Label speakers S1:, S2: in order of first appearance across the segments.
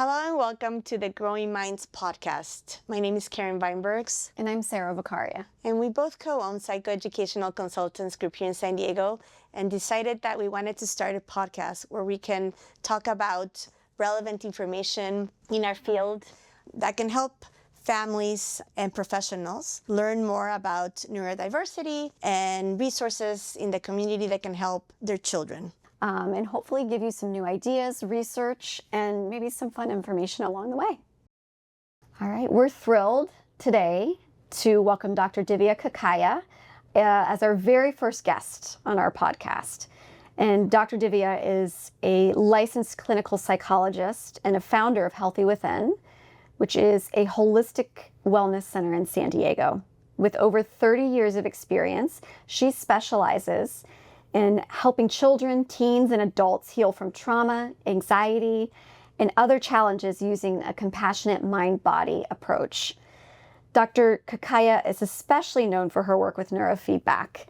S1: Hello and welcome to the Growing Minds podcast. My name is Veinbergs.
S2: And I'm Sarah Vahkaria.
S1: And we both co-own Psychoeducational Consultants Group here in San Diego and decided that we wanted to start a podcast where we can talk about relevant information in our field that can help families and professionals learn more about neurodiversity and resources in the community that can help their children.
S2: And hopefully give you some new ideas, research, and maybe some fun information along the way. All right, we're thrilled today to welcome Dr. Divya Kakaiya as our very first guest on our podcast. And Dr. Divya is a licensed clinical psychologist and a founder of Healthy Within, which is a holistic wellness center in San Diego. With over 30 years of experience, she specializes in helping children, teens, and adults heal from trauma, anxiety, and other challenges using a compassionate mind-body approach. Dr. Kakaiya is especially known for her work with Neurofeedback,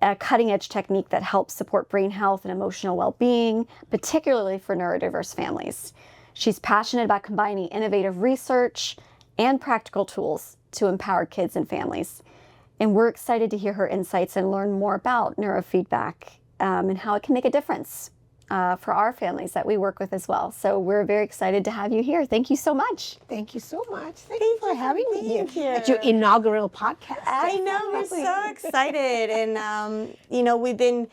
S2: a cutting-edge technique that helps support brain health and emotional well-being, particularly for neurodiverse families. She's passionate about combining innovative research and practical tools to empower kids and families. And we're excited to hear her insights and learn more about neurofeedback and how it can make a difference for our families that we work with as well. So we're very excited to have you here. Thank you so much.
S3: Thank you so much. Thank you for having me here at your
S1: Thank you.
S3: inaugural podcast.
S1: I know, we're so excited. And, we've been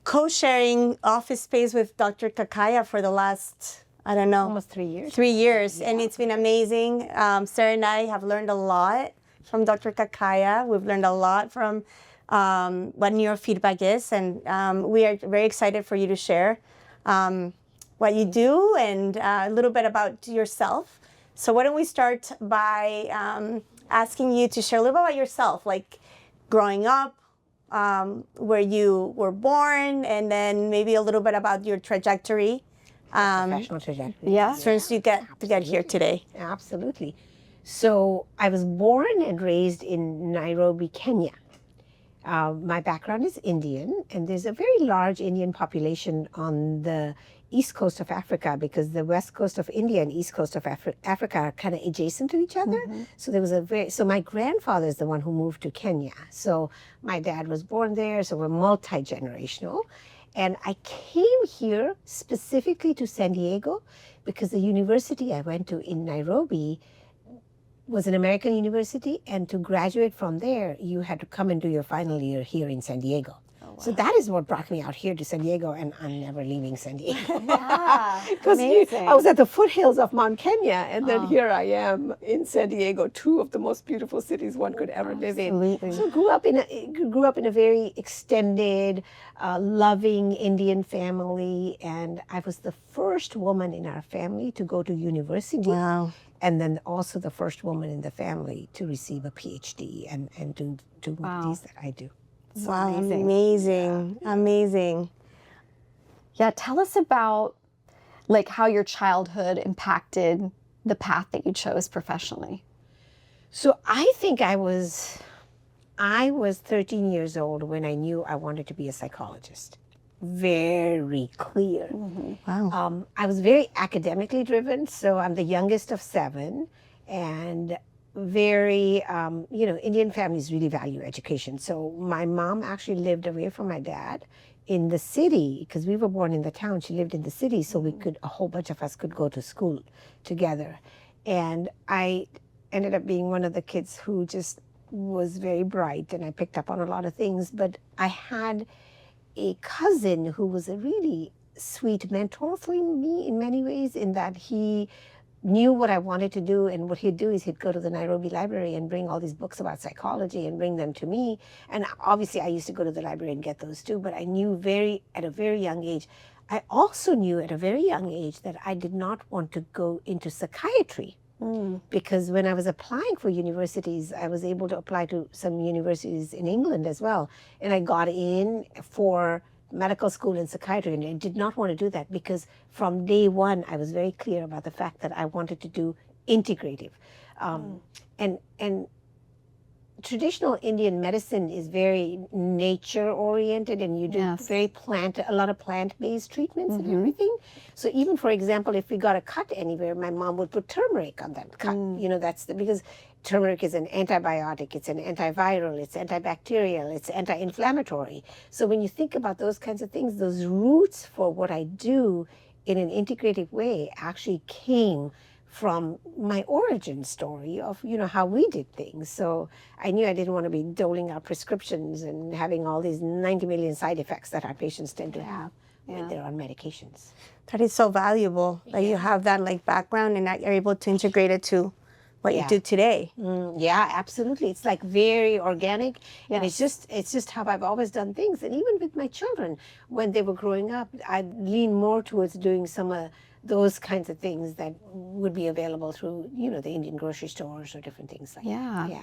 S1: co-sharing office space with Dr. Kakaiya for the last,
S3: Almost 3 years.
S1: 3 years. Yeah. And it's been amazing. Sarah and I have learned a lot from Dr. Kakaiya. We've learned a lot from what neurofeedback is, and we are very excited for you to share what you do and a little bit about yourself. So why don't we start by asking you to share a little bit about yourself, like growing up, where you were born, and then maybe a little bit about your trajectory.
S3: Professional trajectory.
S1: Yeah, since you get here today.
S3: Absolutely. So I was born and raised in Nairobi, Kenya. My background is Indian, and there's a very large Indian population on the east coast of Africa because the west coast of India and east coast of Africa are kind of adjacent to each other. Mm-hmm. So there was so my grandfather is the one who moved to Kenya. So my dad was born there, so we're multi-generational. And I came here specifically to San Diego because the university I went to in Nairobi was an American university, and to graduate from there, you had to come and do your final year here in San Diego. Oh, wow. So that is what brought me out here to San Diego, and I'm never leaving San Diego.
S2: Yeah,
S3: Because I was at the foothills of Mount Kenya, and then here I am in San Diego, two of the most beautiful cities one could ever live in. So grew up in a very extended, loving Indian family, and I was the first woman in our family to go to university.
S1: Wow.
S3: And then also the first woman in the family to receive a Ph.D. and do what it is that I do.
S1: So wow, amazing.
S2: Yeah, tell us about like how your childhood impacted the path that you chose professionally.
S3: So I think I was 13 years old when I knew I wanted to be a psychologist. Very clear.
S1: Mm-hmm. Wow.
S3: I was very academically driven, so I'm the youngest of 7, and very, Indian families really value education. So my mom actually lived away from my dad in the city because we were born in the town. She lived in the city, so a whole bunch of us could go to school together. And I ended up being one of the kids who just was very bright, and I picked up on a lot of things, but I had a cousin who was a really sweet mentor for me in many ways, in that he knew what I wanted to do, and what he'd do is he'd go to the Nairobi library and bring all these books about psychology and bring them to me. And obviously I used to go to the library and get those too, but I knew at a very young age, I also knew at a very young age that I did not want to go into psychiatry. Because when I was applying for universities, I was able to apply to some universities in England as well. And I got in for medical school in psychiatry, and I did not want to do that because from day one, I was very clear about the fact that I wanted to do integrative. And traditional Indian medicine is very nature oriented, and you do
S2: Yes.
S3: a lot of plant-based treatments and everything. So even, for example, if we got a cut anywhere, my mom would put turmeric on that cut. You know, because turmeric is an antibiotic, it's an antiviral, it's antibacterial, it's anti-inflammatory. So when you think about those kinds of things, those roots for what I do in an integrative way actually came from my origin story of, you know, how we did things. So I knew I didn't want to be doling out prescriptions and having all these 90 million side effects that our patients tend to have when they're on medications.
S1: That is so valuable that you have that like background and that you're able to integrate it to what you do today.
S3: Yeah, absolutely. It's like very organic, and
S2: Yes.
S3: it's just how I've always done things. And even with my children, when they were growing up, I lean more towards doing some of those kinds of things that would be available through, you know, the Indian grocery stores or different things like that. Yeah.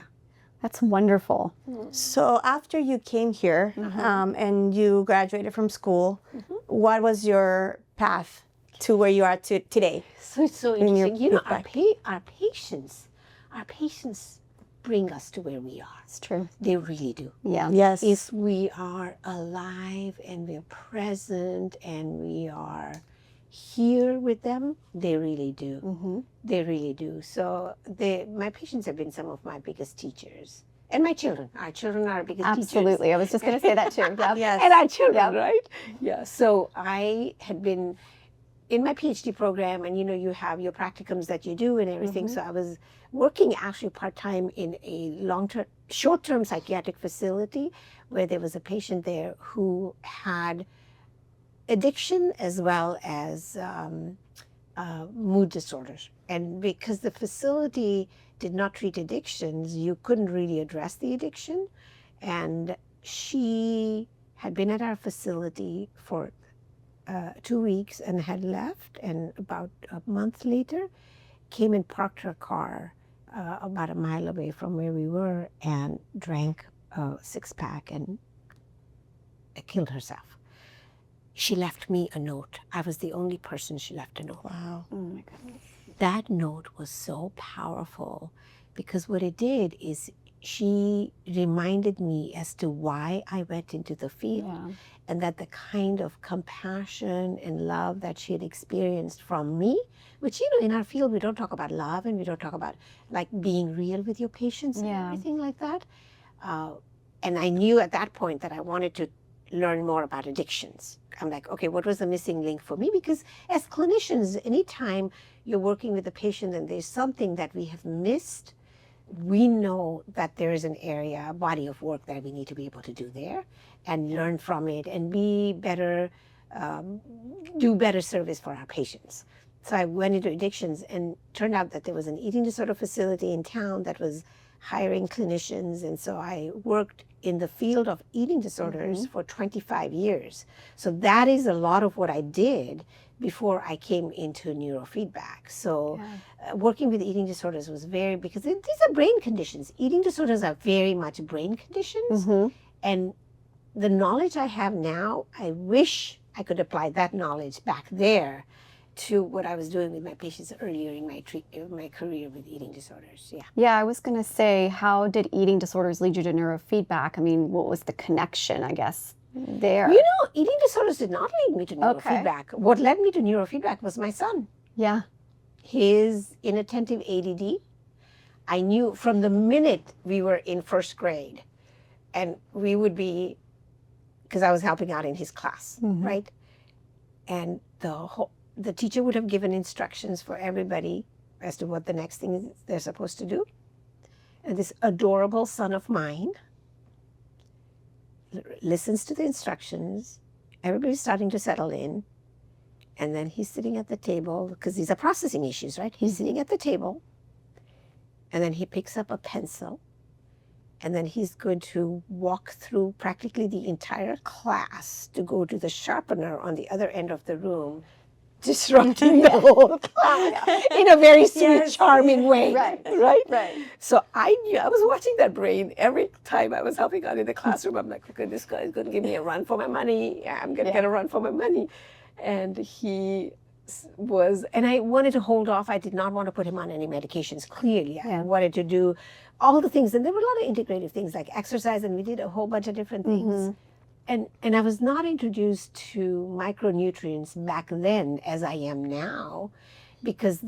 S2: That's wonderful.
S1: So after you came here and you graduated from school, what was your path to where you are today?
S3: So it's so
S1: your
S3: interesting. You know,
S1: feedback.
S3: our patients bring us to where we are.
S2: It's true.
S3: They really do.
S2: Yeah.
S1: Yes.
S3: If we are alive and we're present and we are here with them, they really do. They really do. So my patients have been some of my biggest teachers. And my children. Our children are our biggest teachers.
S2: Absolutely. I was just going to say that too. Yeah.
S1: Yes.
S3: And our children, right? Yeah. So I had been in my PhD program, and you know, you have your practicums that you do and everything. So I was working actually part-time in a short-term psychiatric facility where there was a patient there who had addiction as well as mood disorders. And because the facility did not treat addictions, you couldn't really address the addiction. And she had been at our facility for 2 weeks and had left, and about a month later came and parked her car about a mile away from where we were and drank a 6-pack and killed herself. She left me a note. I was the only person she left a note.
S1: Wow.
S2: Oh my goodness.
S3: That note was so powerful because what it did is she reminded me as to why I went into the field, and that the kind of compassion and love that she had experienced from me, which, you know, in our field, we don't talk about love and we don't talk about like being real with your patients and everything like that. And I knew at that point that I wanted to learn more about addictions. I'm like, okay, what was the missing link for me? Because as clinicians, anytime you're working with a patient and there's something that we have missed, we know that there is an area, a body of work that we need to be able to do there and learn from it and be better, do better service for our patients. So I went into addictions, and turned out that there was an eating disorder facility in town that was hiring clinicians. And so I worked in the field of eating disorders for 25 years. So that is a lot of what I did before I came into neurofeedback. So working with eating disorders was because these are brain conditions. Eating disorders are very much brain conditions. And the knowledge I have now, I wish I could apply that knowledge back there to what I was doing with my patients earlier in my career with eating disorders.
S2: Yeah, I was going to say, how did eating disorders lead you to neurofeedback? I mean, what was the connection, I guess, there?
S3: You know, eating disorders did not lead me to neurofeedback. What led me to neurofeedback was my son.
S2: Yeah.
S3: His inattentive ADD. I knew from the minute we were in first grade, and we would be, because I was helping out in his class, right? And the teacher would have given instructions for everybody as to what the next thing they're supposed to do. And this adorable son of mine listens to the instructions. Everybody's starting to settle in. And then he's sitting at the table, because these are processing issues, right? He's sitting at the table, and then he picks up a pencil, and then he's going to walk through practically the entire class to go to the sharpener on the other end of the room, disrupting the whole class in a very sweet, charming way. Right. So I knew, I was watching that brain every time I was helping out in the classroom. I'm like, okay, this guy is going to give me a run for my money. I'm going to get a run for my money. And he was, and I wanted to hold off. I did not want to put him on any medications. Clearly, I
S2: Yeah.
S3: wanted to do all the things, and there were a lot of integrative things like exercise, and we did a whole bunch of different things. And I was not introduced to micronutrients back then as I am now, because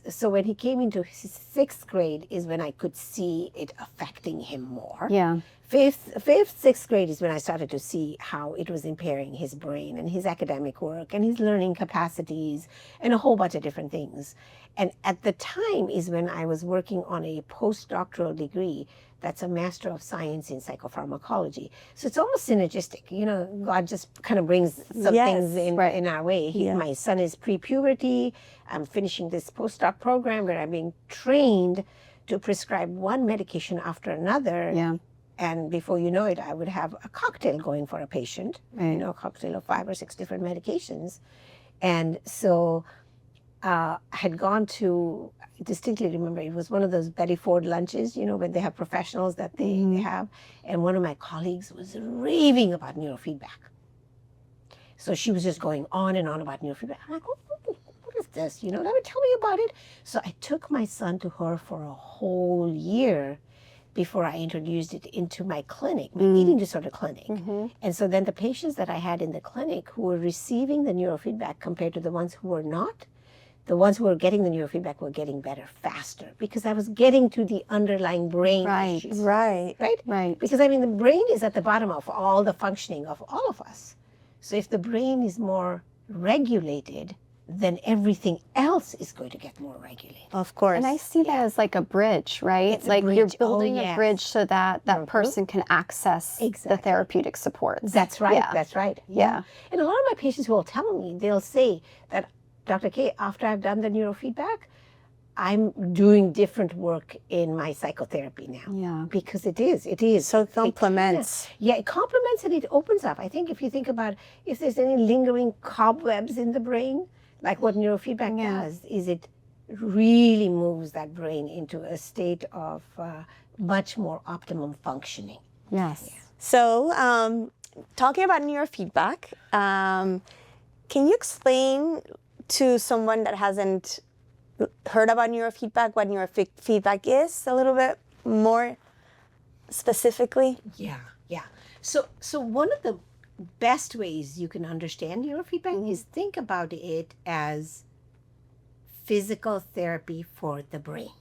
S3: so when he came into his 6th grade is when I could see it affecting him more.
S2: Yeah.
S3: Fifth, 6th grade is when I started to see how it was impairing his brain and his academic work and his learning capacities and a whole bunch of different things. And at the time is when I was working on a postdoctoral degree that's a Master of Science in Psychopharmacology. So it's almost synergistic. You know, God just kind of brings some
S1: Yes,
S3: things in our way. My son is pre-puberty. I'm finishing this postdoc program where I'm being trained to prescribe one medication after another.
S2: Yeah.
S3: And before you know it, I would have a cocktail going for a patient, you know, a cocktail of 5 or 6 different medications. And so I had gone to, I distinctly remember, it was one of those Betty Ford lunches, you know, when they have professionals that they have. And one of my colleagues was raving about neurofeedback. So she was just going on and on about neurofeedback. I'm like, oh, what is this? You know, tell me about it. So I took my son to her for a whole year before I introduced it into my clinic, my eating disorder clinic. And so then the patients that I had in the clinic who were receiving the neurofeedback compared to the ones who were not, the ones who were getting the neurofeedback were getting better faster because I was getting to the underlying brain issues.
S1: Right.
S2: Right.
S3: Because I mean, the brain is at the bottom of all the functioning of all of us. So if the brain is more regulated, then everything else is going to get more regulated.
S1: Of course.
S2: And I see that as like a bridge, right?
S3: It's a
S2: like
S3: bridge.
S2: you're
S3: Oh,
S2: building a
S3: yes.
S2: bridge so that that person can access the
S3: Exactly.
S2: therapeutic supports.
S3: That's right.
S2: Yeah.
S3: That's right.
S2: Yeah.
S3: And a lot of my patients will tell me, they'll say that, Dr. K, after I've done the neurofeedback, I'm doing different work in my psychotherapy now.
S2: Yeah.
S3: Because it is.
S1: So it complements.
S3: Yeah, it complements and it opens up. I think if you think about if there's any lingering cobwebs in the brain, like what neurofeedback does, is it really moves that brain into a state of much more optimum functioning.
S2: Yes.
S1: So, talking about neurofeedback, can you explain to someone that hasn't heard about neurofeedback what neurofeedback is a little bit more specifically?
S3: Yeah. So one of the best ways you can understand neurofeedback is think about it as physical therapy for the brain,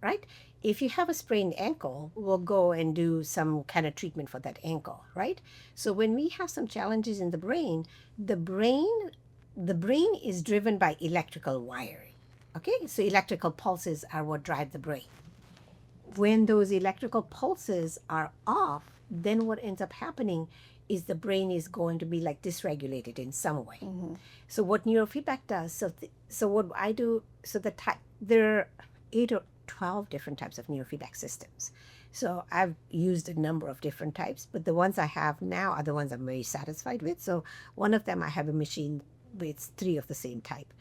S3: right? If you have a sprained ankle, we'll go and do some kind of treatment for that ankle, right? So when we have some challenges in the brain is driven by electrical wiring, okay? So electrical pulses are what drive the brain. When those electrical pulses are off, then what ends up happening is the brain is going to be like dysregulated in some way. So what neurofeedback does, so what I do, there are 8 or 12 different types of neurofeedback systems. So I've used a number of different types, but the ones I have now are the ones I'm very satisfied with. So one of them, I have a machine with 3 of the same type.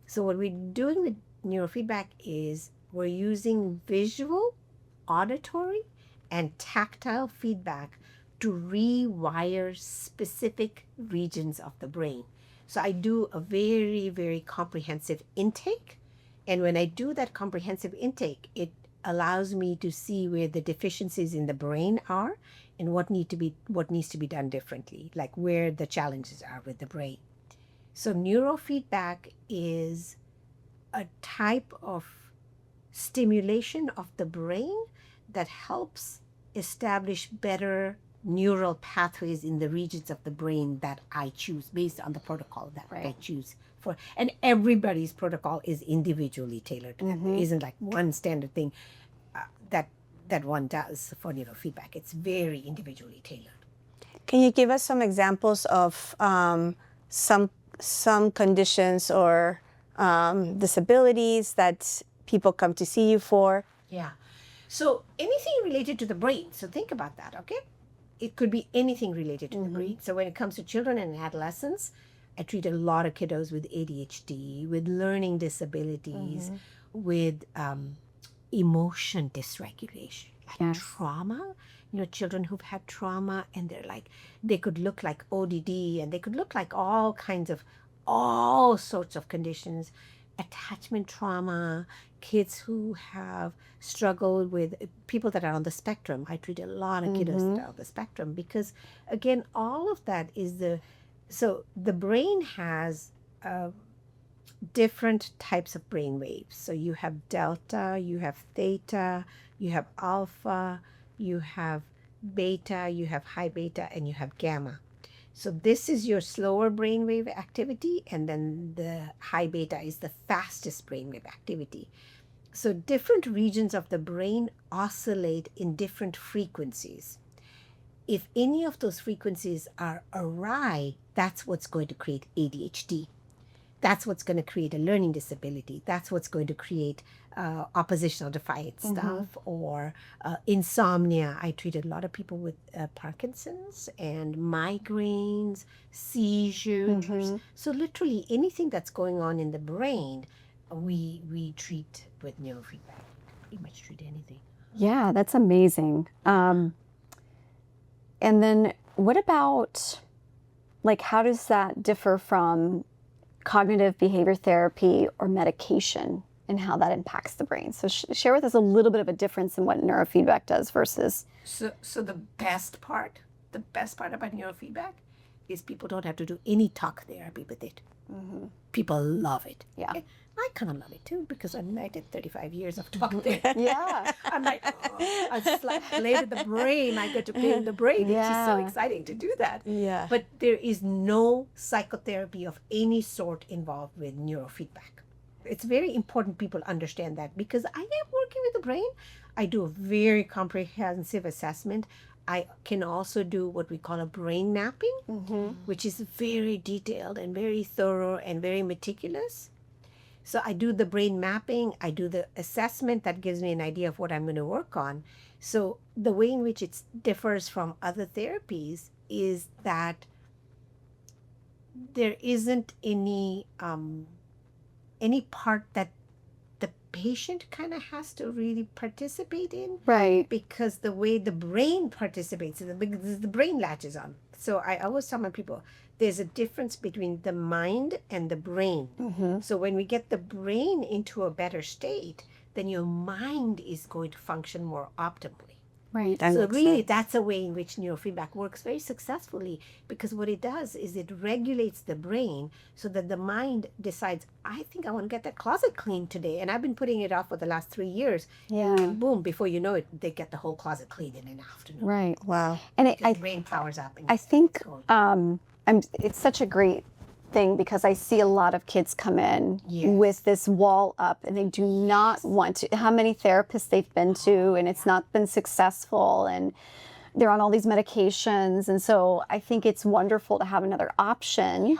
S3: So what we're doing with neurofeedback is we're using visual, auditory, and tactile feedback to rewire specific regions of the brain. So I do a very, very comprehensive intake. And when I do that comprehensive intake, it allows me to see where the deficiencies in the brain are and what needs to be done differently, like where the challenges are with the brain. So neurofeedback is a type of stimulation of the brain that helps establish better neural pathways in the regions of the brain that I choose based on the protocol that I choose for. And everybody's protocol is individually tailored. There isn't like one standard thing that one does for neurofeedback. It's very individually tailored.
S1: Can you give us some examples of some conditions or disabilities that people come to see you for?
S3: Yeah. So anything related to the brain. So think about that, okay? It could be anything related to the brain. So when it comes to children and adolescents, I treat a lot of kiddos with ADHD, with learning disabilities, with emotion dysregulation, like trauma. You know, children who've had trauma and they could look like ODD and they could look like all kinds of all sorts of conditions, attachment trauma, kids who have struggled with people that are on the spectrum. I treat a lot of kiddos that are on the spectrum because, again, all of that is so the brain has different types of brain waves. So you have delta, you have theta, you have alpha, you have beta, you have high beta, and you have gamma. So this is your slower brainwave activity, and then the high beta is the fastest brainwave activity. So different regions of the brain oscillate in different frequencies. If any of those frequencies are awry, that's what's going to create ADHD. That's what's going to create a learning disability. That's what's going to create oppositional defiant stuff or insomnia. I treated a lot of people with Parkinson's and migraines, seizures. So literally anything that's going on in the brain, we treat with neurofeedback. Pretty much treat anything.
S2: Yeah, that's amazing. And then what about, like, how does that differ from cognitive behavior therapy or medication and how that impacts the brain? So share with us a little bit of a difference in what neurofeedback does versus...
S3: So the best part about neurofeedback is people don't have to do any talk therapy with it. People love it.
S2: Yeah.
S3: I kind of love it too because I did 35 years of talk therapy.
S2: Yeah.
S3: I'm like, I play with the brain. I get to play with the brain. It's just so exciting to do that.
S1: Yeah.
S3: But there is no psychotherapy of any sort involved with neurofeedback. It's very important people understand that because I am working with the brain. I do a very comprehensive assessment. I can also do what we call a brain mapping, which is very detailed and very thorough and very meticulous. So I do the brain mapping, I do the assessment that gives me an idea of what I'm going to work on. So the way in which it differs from other therapies is that there isn't any part that the patient kind of has to really participate in.
S2: Right.
S3: Because the way the brain participates, the brain latches on. So I always tell my people, there's a difference between the mind and the brain. So when we get the brain into a better state, then your mind is going to function more optimally.
S2: Right.
S3: So really, that's a way in which neurofeedback works very successfully because what it does is it regulates the brain so that the mind decides, I think I want to get that closet cleaned today. And I've been putting it off for the last 3 years.
S2: Yeah.
S3: And boom, before you know it, they get the whole closet cleaned in an afternoon.
S2: Right.
S1: Wow.
S2: And
S3: The brain powers up. And
S2: I think it's such a great thing because I see a lot of kids come in with this wall up and they do not want to. How many therapists they've been to and it's not been successful and they're on all these medications. And so I think it's wonderful to have another option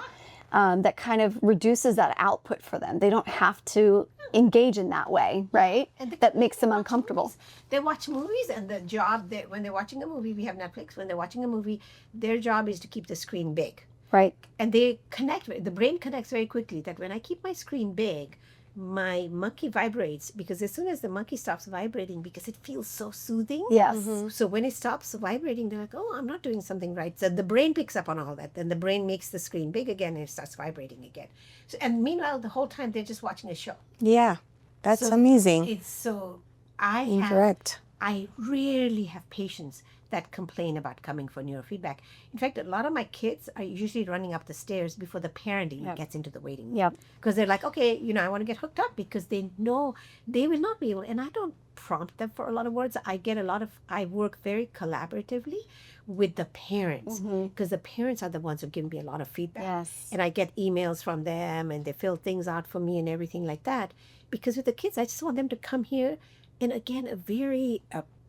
S2: that kind of reduces that output for them. They don't have to engage in that way, right?
S3: And
S2: that makes them uncomfortable.
S3: They watch movies and the job that when they're watching a movie, we have Netflix, when they're watching a movie, their job is to keep the screen big.
S2: Right.
S3: And they connect, the brain connects very quickly that when I keep my screen big, my monkey vibrates because as soon as the monkey stops vibrating, because it feels so soothing.
S2: Yes.
S3: So when it stops vibrating, they're like, oh, I'm not doing something right. So the brain picks up on all that. Then the brain makes the screen big again and it starts vibrating again. So, and meanwhile, the whole time they're just watching a show.
S1: Yeah. That's
S3: So
S1: amazing.
S3: It's so,
S1: Incorrect.
S3: I rarely have patients that complain about coming for neurofeedback. In fact, a lot of my kids are usually running up the stairs before the parent even gets into the waiting room.
S2: Yep.
S3: Because they're like, okay, I want to get hooked up because they know they will not be able, and I don't prompt them for a lot of words. I work very collaboratively with the parents because the parents are the ones who give me a lot of feedback.
S2: Yes.
S3: And I get emails from them and they fill things out for me and everything like that. Because with the kids, I just want them to come here. And again,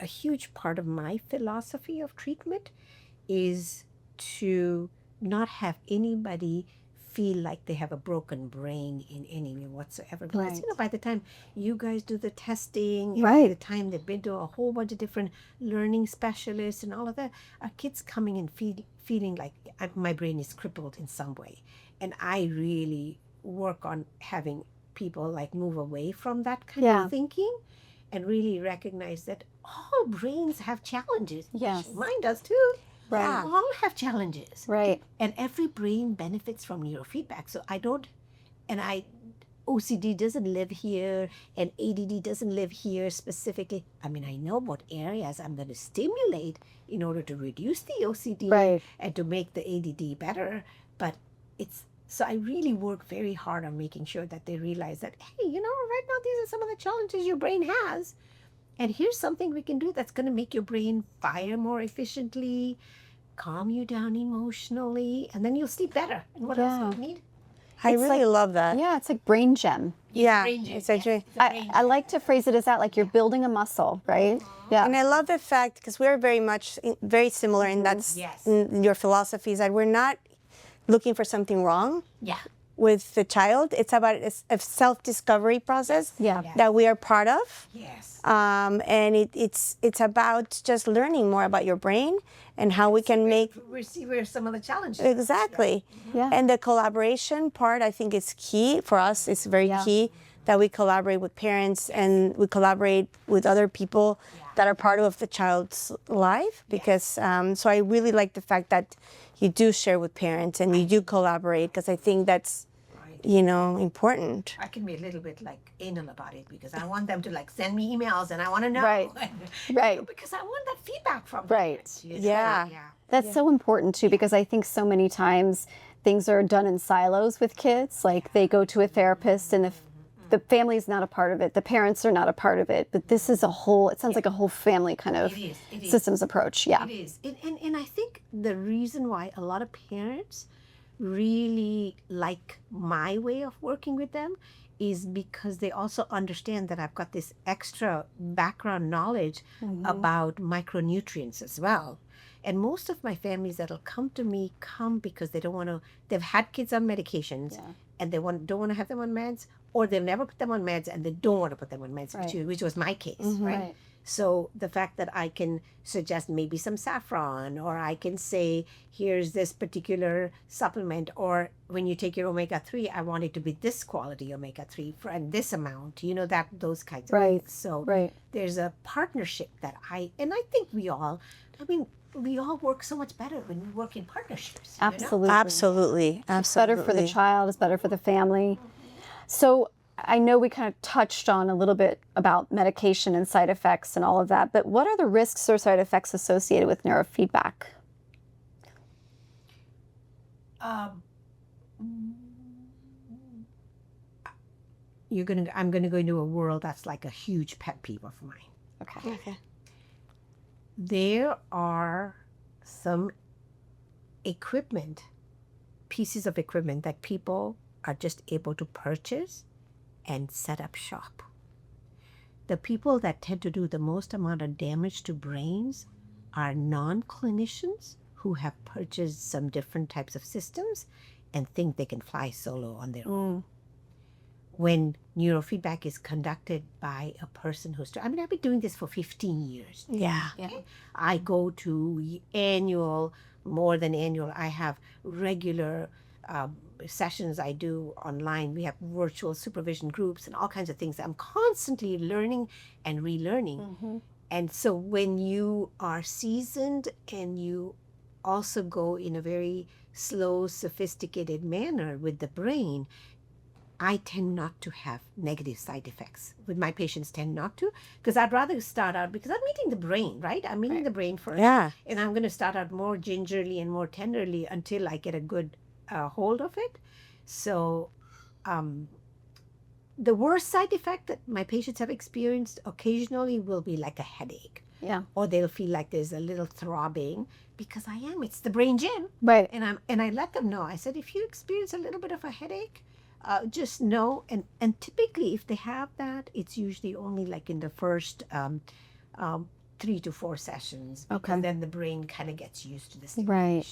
S3: a huge part of my philosophy of treatment is to not have anybody feel like they have a broken brain in any way whatsoever. Because by the time you guys do the testing, by the time they've been to a whole bunch of different learning specialists and all of that, our kids coming and feeling like my brain is crippled in some way. And I really work on having people like move away from that kind of thinking and really recognize that all brains have challenges.
S2: Yes.
S3: Mine does too.
S2: Right.
S3: We all have challenges.
S2: Right.
S3: And every brain benefits from neurofeedback. So OCD doesn't live here and ADD doesn't live here specifically. I mean, I know what areas I'm going to stimulate in order to reduce the OCD
S2: Right.
S3: and to make the ADD better. But so I really work very hard on making sure that they realize that, hey, right now these are some of the challenges your brain has. And here's something we can do that's going to make your brain fire more efficiently, calm you down emotionally, and then you'll sleep better. And what else do you need?
S1: I
S2: It's
S1: really love that.
S2: Yeah, it's like brain gem.
S1: Yeah,
S3: Brain gym,
S1: it's actually.
S2: I like to phrase it as that, like you're building a muscle, right? Yeah.
S1: And I love the fact, because we're very similar in that
S3: Yes.
S1: in your philosophies, that we're not looking for something wrong
S3: Yeah.
S1: with the child. It's about a self-discovery process
S2: Yeah.
S1: that we are part of.
S3: Yes.
S1: And it's about just learning more about your brain and how we can make
S3: We see where some of the challenges.
S1: exactly.
S2: Yeah.
S1: And the collaboration part, I think, is key for us. It's very
S2: Yeah.
S1: key that we collaborate with parents and we collaborate with other people that are part of the child's life. Because so I really like the fact that you do share with parents and you do collaborate, because I think that's important.
S3: I can be a little bit like anal about it because I want them to like send me emails and I want to know.
S2: Right. Right.
S3: Because I want that feedback from
S2: Right.
S3: them.
S1: Yeah.
S2: That's so important too, because I think so many times things are done in silos with kids. Like they go to a therapist and the family is not a part of it. The parents are not a part of it. But this is it sounds like a whole family kind of
S3: It is.
S2: systems approach. Yeah.
S3: It is. And I think the reason why a lot of parents really like my way of working with them is because they also understand that I've got this extra background knowledge about micronutrients as well. And most of my families that'll come to me come because they've had kids on medications and they don't want to have them on meds, or they've never put them on meds and they don't want to put them on meds, which was my case, right? So the fact that I can suggest maybe some saffron, or I can say, here's this particular supplement, or when you take your omega-3, I want it to be this quality omega-3 and this amount, those kinds of things. So there's a partnership that I think we all work so much better when we work in partnerships.
S2: Absolutely.
S1: Absolutely.
S2: It's better for the child, it's better for the family. So I know we kind of touched on a little bit about medication and side effects and all of that, but what are the risks or side effects associated with neurofeedback?
S3: I'm going to go into a world that's like a huge pet peeve of mine.
S2: Okay.
S3: There are some pieces of equipment that people are just able to purchase and set up shop. The people that tend to do the most amount of damage to brains are non-clinicians who have purchased some different types of systems and think they can fly solo on their own. When neurofeedback is conducted by a person I've been doing this for 15 years.
S1: Yeah.
S3: Okay? I go to more than annual. I have regular sessions I do online. We have virtual supervision groups and all kinds of things. I'm constantly learning and relearning. And so when you are seasoned and you also go in a very slow, sophisticated manner with the brain, I tend not to have negative side effects. With my patients, tend not to, because I'd rather start out, because I'm meeting the brain, right? I'm meeting the brain first.
S1: Yeah.
S3: And I'm going to start out more gingerly and more tenderly until I get a good hold of it. So the worst side effect that my patients have experienced occasionally will be like a headache.
S2: Yeah.
S3: Or they'll feel like there's a little throbbing, because it's the brain gym.
S2: Right.
S3: And I let them know. I said, if you experience a little bit of a headache, just know, and typically if they have that, it's usually only like in the first 3 to 4 sessions.
S2: Okay.
S3: And then the brain kind of gets used to this.
S2: Right.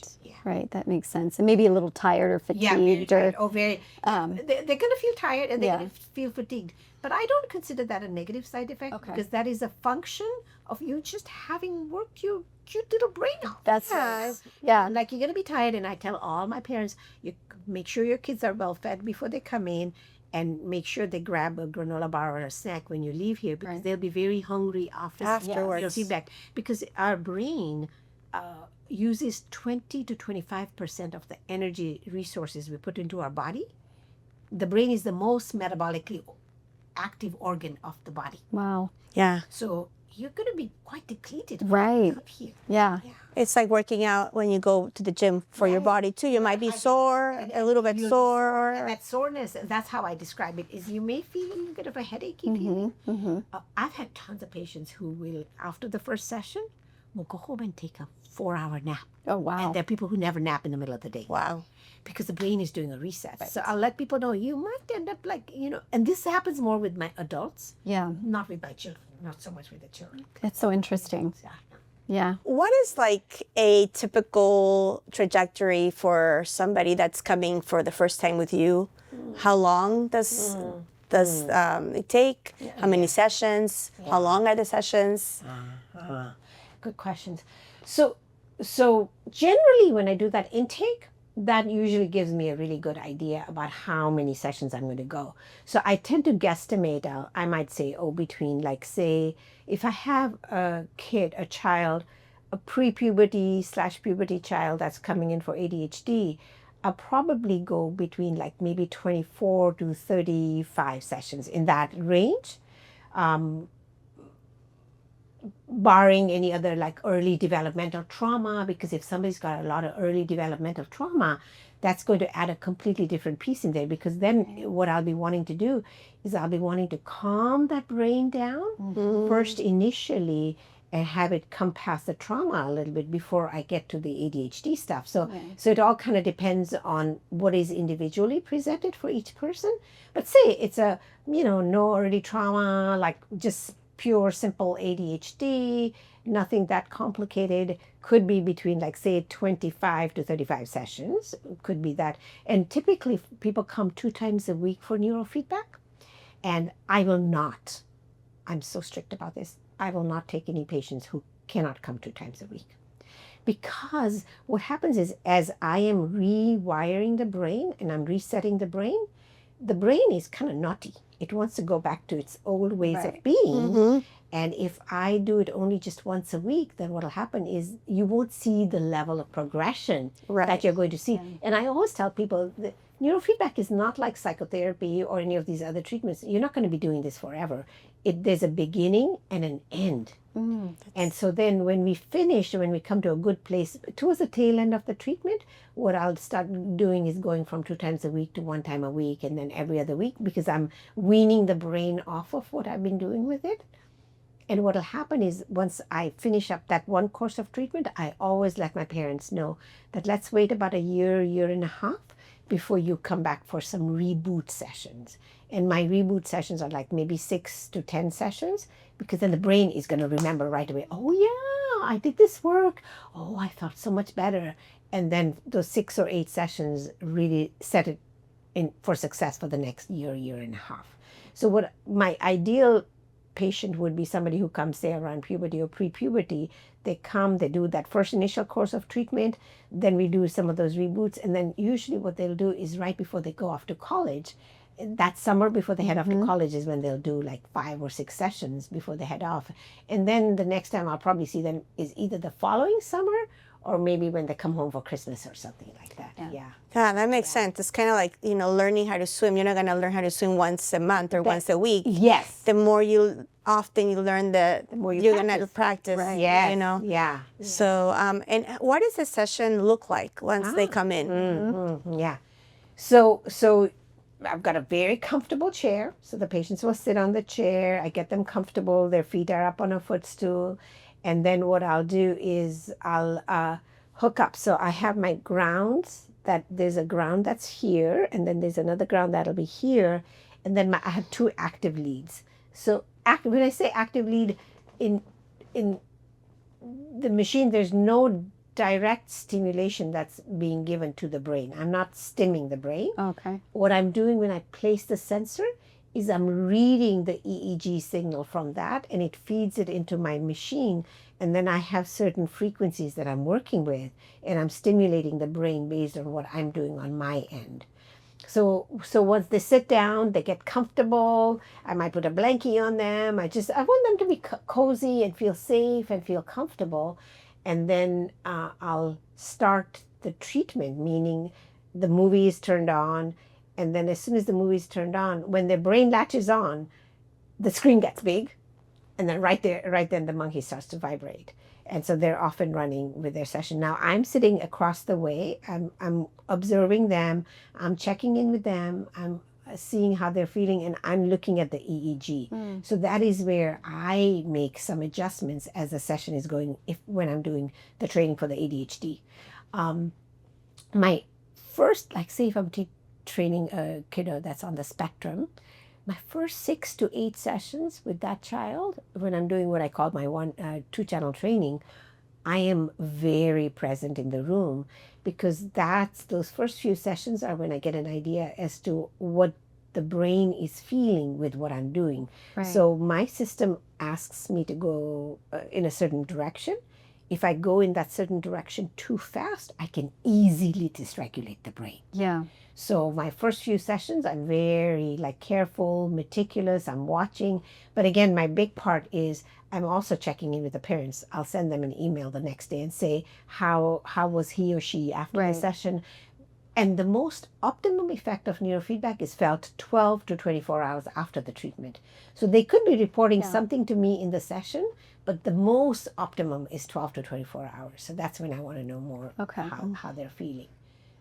S2: Right. That makes sense. And maybe a little tired or fatigued.
S3: They're going to feel tired and they're going to feel fatigued. But I don't consider that a negative side effect, because that is a function of you just having worked your cute little brain off.
S2: That's
S1: Yes.
S2: yeah.
S3: Like, you're going to be tired, and I tell all my parents, you make sure your kids are well fed before they come in, and make sure they grab a granola bar or a snack when you leave here, because they'll be very hungry afterwards.
S1: Afterwards.
S3: Feedback, because our brain uses 20 to 25% of the energy resources we put into our body. The brain is the most metabolically active organ of the body.
S2: Wow.
S1: Yeah.
S3: So you're going to be quite depleted
S2: Right.
S3: up here.
S2: Yeah.
S3: Yeah.
S1: It's like working out when you go to the gym for your
S3: Right.
S1: body too. You might be sore, a little bit
S3: You'll be
S1: sore.
S3: And that soreness, that's how I describe it, is you may feel a little bit of a headachy feeling. I've had tons of patients who will, after the first session, will go home and take a 4-hour nap.
S2: Oh, wow.
S3: And there are people who never nap in the middle of the day.
S1: Wow.
S3: Because the brain is doing a reset. So I'll let people know you might end up like, and this happens more with my adults,
S2: Yeah.
S3: not with my children, not so much with the children.
S2: That's so interesting.
S3: Yeah.
S2: Yeah.
S1: What is like a typical trajectory for somebody that's coming for the first time with you? How long does it take? How many sessions? How long are the sessions?
S3: Good questions. So generally when I do that intake, that usually gives me a really good idea about how many sessions I'm going to go. So I tend to guesstimate, I might say, between like, say, if I have a kid, a child, a pre-puberty / puberty child that's coming in for ADHD, I'll probably go between like maybe 24 to 35 sessions in that range. Barring any other like early developmental trauma, because if somebody's got a lot of early developmental trauma, that's going to add a completely different piece in there, because then what I'll be wanting to do is I'll be wanting to calm that brain down first initially and have it come past the trauma a little bit before I get to the ADHD stuff. So it all kind of depends on what is individually presented for each person. But say it's a, no early trauma, like just pure, simple ADHD, nothing that complicated, could be between like, say, 25 to 35 sessions, could be that. And typically people come 2 times a week for neurofeedback. And I will not, I'm so strict about this, I will not take any patients who cannot come 2 times a week. Because what happens is, as I am rewiring the brain and I'm resetting the brain is kind of naughty. It wants to go back to its old ways of being. And if I do it only just once a week, then what will happen is you won't see the level of progression that you're going to see. And I always tell people that neurofeedback is not like psychotherapy or any of these other treatments. You're not going to be doing this forever. There's a beginning and an end. And so then when we finish, when we come to a good place towards the tail end of the treatment, what I'll start doing is going from 2 times a week to 1 time a week, and then every other week, because I'm weaning the brain off of what I've been doing with it. And what will happen is, once I finish up that one course of treatment, I always let my parents know that let's wait about a year and a half before you come back for some reboot sessions. And my reboot sessions are like maybe 6 to 10 sessions, because then the brain is going to remember right away, oh yeah, I did this work. Oh, I felt so much better. And then those 6 or 8 sessions really set it in for success for the next year and a half. So what my ideal patient would be somebody who comes, say, around puberty or pre-puberty. They come, they do that first initial course of treatment, then we do some of those reboots, and then usually what they'll do is right before they go off to college, that summer before they head off to college is when they'll do like 5 or 6 sessions before they head off. And then the next time I'll probably see them is either the following summer or maybe when they come home for Christmas or something like that. Yeah,
S1: that makes sense. It's kind of like, learning how to swim. You're not going to learn how to swim once a month or once a week.
S3: Yes.
S1: The more you learn, the more you're going to practice.
S3: Right. Yes.
S1: Yeah. So, and what does a session look like once they come in?
S3: Yeah. So I've got a very comfortable chair. So the patients will sit on the chair. I get them comfortable. Their feet are up on a footstool. And then what I'll do is I'll hook up. So I have my grounds, that there's a ground that's here, and then there's another ground that'll be here. And then I have 2 active leads. So when I say active lead, in the machine, there's no direct stimulation that's being given to the brain. I'm not stimming the brain.
S2: Okay.
S3: What I'm doing when I place the sensor is I'm reading the EEG signal from that, and it feeds it into my machine. And then I have certain frequencies that I'm working with, and I'm stimulating the brain based on what I'm doing on my end. So once they sit down, they get comfortable. I might put a blankie on them. I want them to be cozy and feel safe and feel comfortable. and then I'll start the treatment, meaning the movie is turned on, and then as soon as the movie is turned on, when their brain latches on, the screen gets big, and then right then the monkey starts to vibrate. And so they're off and running with their session. Now I'm sitting across the way. I'm observing them. I'm checking in with them. I'm seeing how they're feeling, and I'm looking at the EEG. So that is where I make some adjustments as the session is going, when I'm doing the training for the ADHD. My first, like say if I'm training a kiddo that's on the spectrum, my first 6 to 8 sessions with that child, when I'm doing what I call my 2-channel training, I am very present in the room, because those first few sessions are when I get an idea as to what the brain is feeling with what I'm doing.
S2: Right.
S3: So my system asks me to go in a certain direction. If I go in that certain direction too fast, I can easily dysregulate the brain.
S2: Yeah.
S3: So my first few sessions, I'm very careful, meticulous, I'm watching. But again, my big part is I'm also checking in with the parents. I'll send them an email the next day and say, how was he or she after the session? And the most optimum effect of neurofeedback is felt 12 to 24 hours after the treatment. So they could be reporting something to me in the session, but the most optimum is 12 to 24 hours. So that's when I want to know more how they're feeling.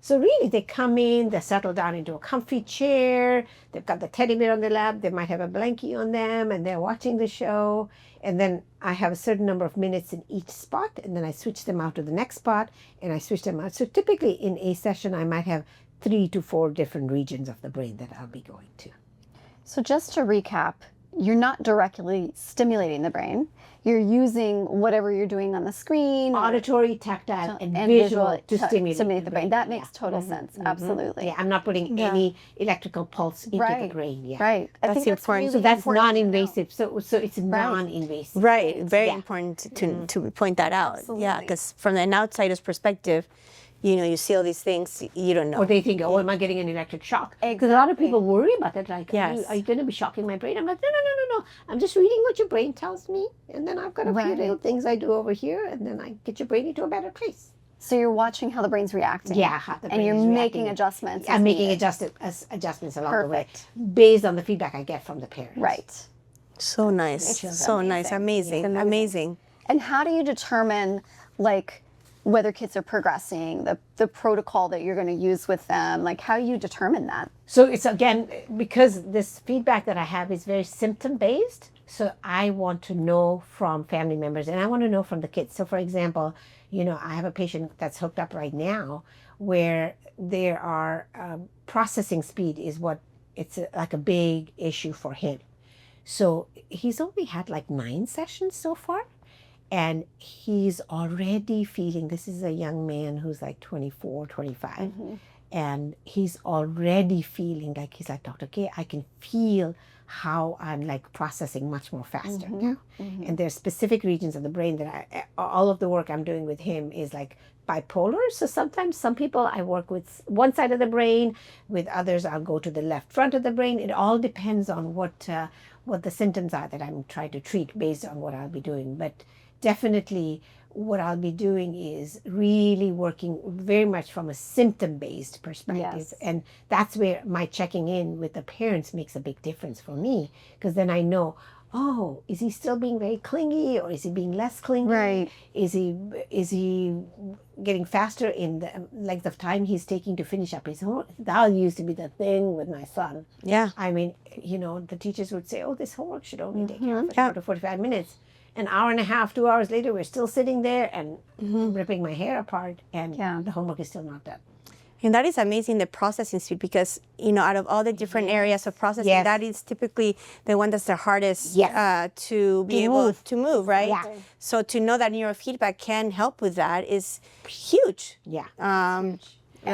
S3: So really, they come in, they settle down into a comfy chair, they've got the teddy bear on their lap, they might have a blankie on them, and they're watching the show. And then I have a certain number of minutes in each spot, and then I switch them out to the next spot, and I switch them out. So typically in a session, I might have 3 to 4 different regions of the brain that I'll be going to.
S2: So just to recap, you're not directly stimulating the brain. You're using whatever you're doing on the screen.
S3: Auditory, tactile, and visual to stimulate the brain.
S2: That makes total sense. Absolutely.
S3: Yeah, I'm not putting any electrical pulse into the brain. Yeah.
S2: Right. I think that's
S1: important.
S2: really
S3: So that's
S2: important
S3: non-invasive. So it's non-invasive.
S1: Right. Very important to point that out.
S2: Absolutely.
S1: Yeah, because from an outsider's perspective, you see all these things, you don't know.
S3: Or they think, oh, am I getting an electric shock? Because a lot of people worry about that. Like, are you going to be shocking my brain? I'm like, no. I'm just reading what your brain tells me. And then I've got a few little things I do over here. And then I get your brain into a better place.
S2: So you're watching how the brain's reacting.
S3: Yeah, how the brain
S2: and you're
S3: is
S2: making
S3: reacting.
S2: adjustments.
S3: I'm making adjustments along the way based on the feedback I get from the parents.
S2: Right.
S1: So nice. So nice. Amazing. Amazing.
S2: And how do you determine, whether kids are progressing, the protocol that you're going to use with them? How do you determine that?
S3: So it's, again, because this feedback that I have is very symptom-based. So I want to know from family members, and I want to know from the kids. So for example, I have a patient that's hooked up right now where there are processing speed is it's like a big issue for him. So he's only had 9 sessions so far. And he's already feeling, this is a young man who's 24, 25. And he's already feeling he's like, Dr. K, I can feel how I'm processing much more faster now. And there's specific regions of the brain that all of the work I'm doing with him is bipolar. So sometimes some people I work with one side of the brain, with others I'll go to the left front of the brain. It all depends on what the symptoms are that I'm trying to treat based on what I'll be doing. But definitely what I'll be doing is really working very much from a symptom-based perspective. And that's where my checking in with the parents makes a big difference for me, because then I know, oh, is he still being very clingy, or is he being less clingy?
S2: Right.
S3: Is he getting faster in the length of time he's taking to finish up his homework? That used to be the thing with my son.
S1: Yeah.
S3: I mean, the teachers would say, oh, this homework should only take 40 to 45 minutes. An hour and a half, 2 hours later, we're still sitting there and ripping my hair apart, and the homework is still not done.
S1: And that is amazing, the processing speed, because, out of all the different areas of processing, that is typically the one that's the hardest to be able to move, right?
S3: Yeah.
S1: So to know that neurofeedback can help with that is huge.
S3: Yeah.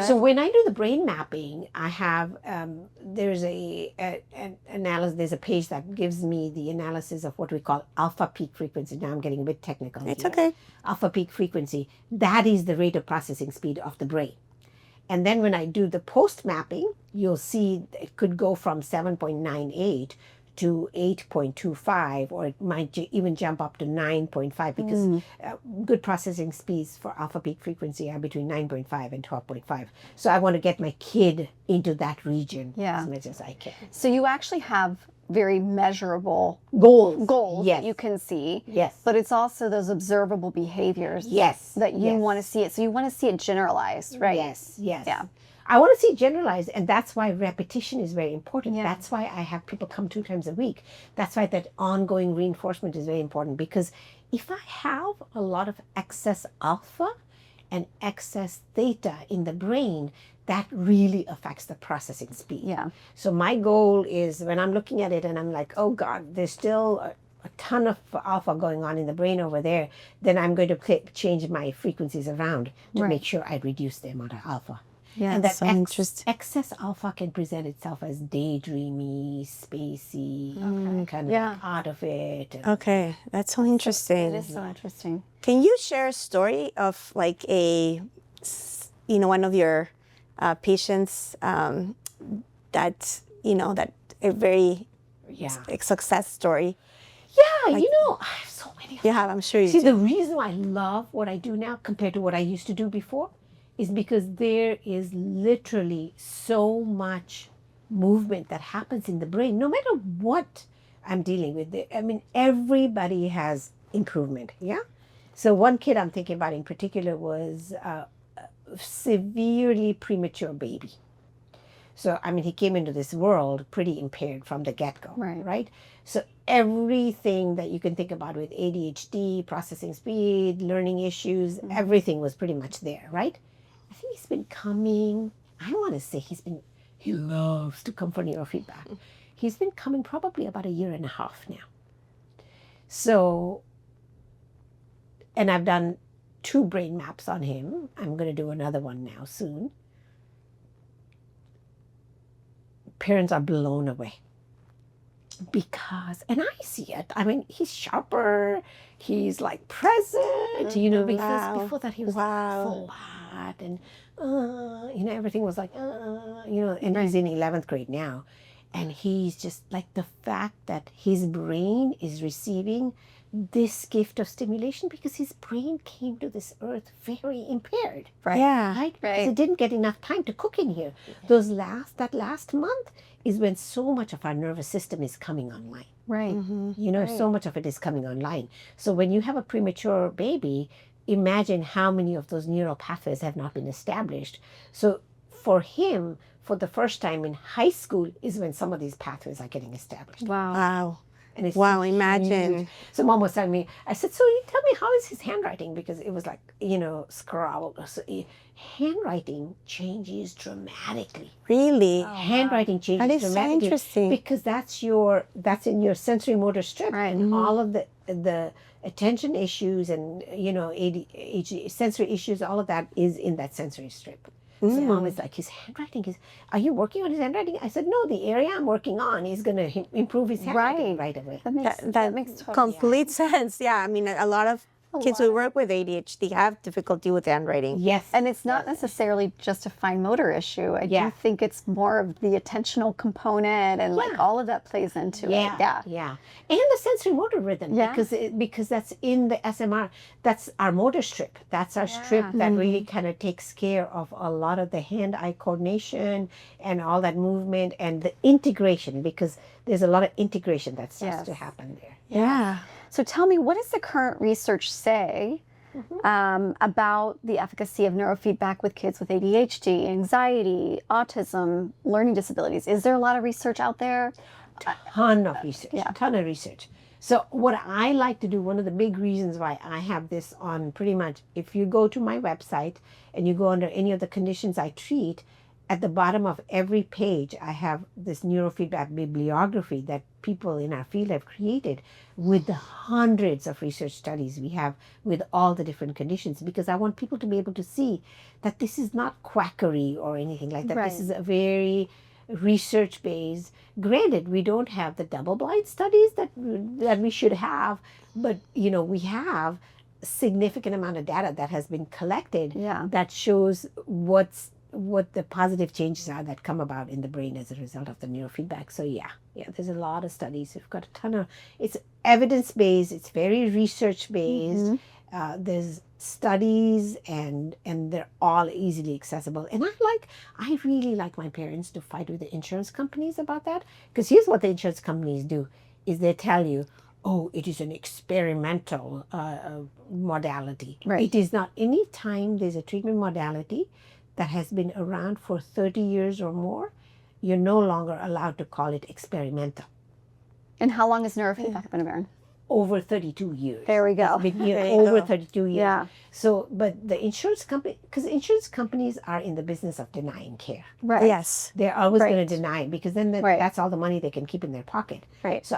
S3: So when I do the brain mapping, I have, there's an analysis, there's a page that gives me the analysis of what we call alpha peak frequency. Now I'm getting a bit technical.
S1: It's
S3: here.
S1: okay.
S3: Alpha peak frequency, that is the rate of processing speed of the brain. And then when I do the post mapping, you'll see it could go from 7.98 to 8.25, or it might even jump up to 9.5, because good processing speeds for alpha peak frequency are between 9.5 and 12.5. So I want to get my kid into that region as much as I can.
S2: So you actually have very measurable
S3: Goals
S2: that you can see.
S3: Yes.
S2: But it's also those observable behaviors that you want to see it. So you want to see it generalized, right?
S3: Yes.
S2: Yeah.
S3: I want to see it generalized, and that's why repetition is very important.
S2: Yeah.
S3: That's why I have people come 2 times a week. That's why that ongoing reinforcement is very important, because if I have a lot of excess alpha and excess theta in the brain, that really affects the processing speed.
S2: Yeah.
S3: So my goal is, when I'm looking at it and I'm like, oh God, there's still a ton of alpha going on in the brain over there, then I'm going to change my frequencies around to make sure I reduce the amount of alpha.
S2: Yeah,
S3: and that
S2: so interesting.
S3: excess alpha can present itself as daydreamy, spacey, kind of like out of it.
S1: Okay, that's so interesting.
S2: It is so interesting.
S1: Can you share a story of like one of your patients that that a very success story?
S3: Yeah, I have so many.
S1: You have, I'm sure you
S3: See,
S1: do.
S3: the reason why I love what I do now compared to what I used to do before is because there is literally so much movement that happens in the brain, no matter what I'm dealing with. I mean, everybody has improvement, yeah? So one kid I'm thinking about in particular was a severely premature baby. So, I mean, he came into this world pretty impaired from the get-go, right? So everything that you can think about with ADHD, processing speed, learning issues, everything was pretty much there, right? I think he's been coming, I want to say he loves to come for neurofeedback. He's been coming probably about 1.5 years now. So, and I've done 2 brain maps on him. I'm going to do another one now soon. Parents are blown away because, and I see it, I mean, he's sharper, he's like present, because before that he was flat and, everything was like, and he's in 11th grade now. And he's just like, the fact that his brain is receiving this gift of stimulation, because his brain came to this earth very impaired, right?
S1: Yeah,
S3: right. Because it didn't get enough time to cook in here. That last month is when so much of our nervous system is coming online.
S2: Right.
S3: So much of it is coming online. So when you have a premature baby, imagine how many of those neural pathways have not been established. So for him, for the first time in high school is when some of these pathways are getting established.
S1: Wow.
S3: And it's
S1: imagine.
S3: huge. So Mom was telling me, I said, so you tell me, how is his handwriting? Because it was like, scrawled. So handwriting changes dramatically.
S1: Really?
S3: Handwriting changes
S1: that is
S3: dramatically.
S1: So interesting.
S3: Because that's in your sensory motor strip.
S2: Right.
S3: And all of the attention issues and, ADHD, sensory issues, all of that is in that sensory strip. So Mom is like, his handwriting are you working on his handwriting? I said, no, the area I'm working on is going to improve his handwriting right away.
S2: That makes total
S1: complete sense. Yeah, I mean, a lot of kids who work with ADHD have difficulty with handwriting.
S3: Yes.
S2: And it's not necessarily just a fine motor issue. I do think it's more of the attentional component and like all of that plays into it.
S3: Yeah. And the sensory motor rhythm, because that's in the SMR. That's our motor strip. That's our strip that really kind of takes care of a lot of the hand-eye coordination and all that movement and the integration, because there's a lot of integration that starts to happen there.
S1: Yeah.
S2: So tell me, what does the current research say about the efficacy of neurofeedback with kids with ADHD, anxiety, autism, learning disabilities? Is there a lot of research out there?
S3: Ton of research. So what I like to do, one of the big reasons why I have this on pretty much, if you go to my website and you go under any of the conditions I treat, at the bottom of every page, I have this neurofeedback bibliography that people in our field have created with the hundreds of research studies we have with all the different conditions, because I want people to be able to see that this is not quackery or anything like that. This is a very research-based. Granted, we don't have the double-blind studies that we should have, but we have a significant amount of data that has been collected that shows what the positive changes are that come about in the brain as a result of the neurofeedback. So yeah, there's a lot of studies. We've got a ton of, it's evidence-based, it's very research-based. There's studies and they're all easily accessible. And I really like my parents to fight with the insurance companies about that, because here's what the insurance companies do is they tell you, oh, it is an experimental modality.
S2: Right.
S3: It is not. Any time there's a treatment modality that has been around for 30 years or more, you're no longer allowed to call it experimental.
S2: And how long has neurofeedback been around?
S3: Over 32 years.
S2: There we go.
S3: It's been
S1: There you
S3: over
S1: go.
S3: 32 years.
S2: Yeah.
S3: So, but the insurance company, because insurance companies are in the business of denying care.
S2: Right.
S1: Yes.
S3: They're always
S2: Right.
S3: going to deny, because then
S2: Right.
S3: that's all the money they can keep in their pocket.
S2: Right.
S3: So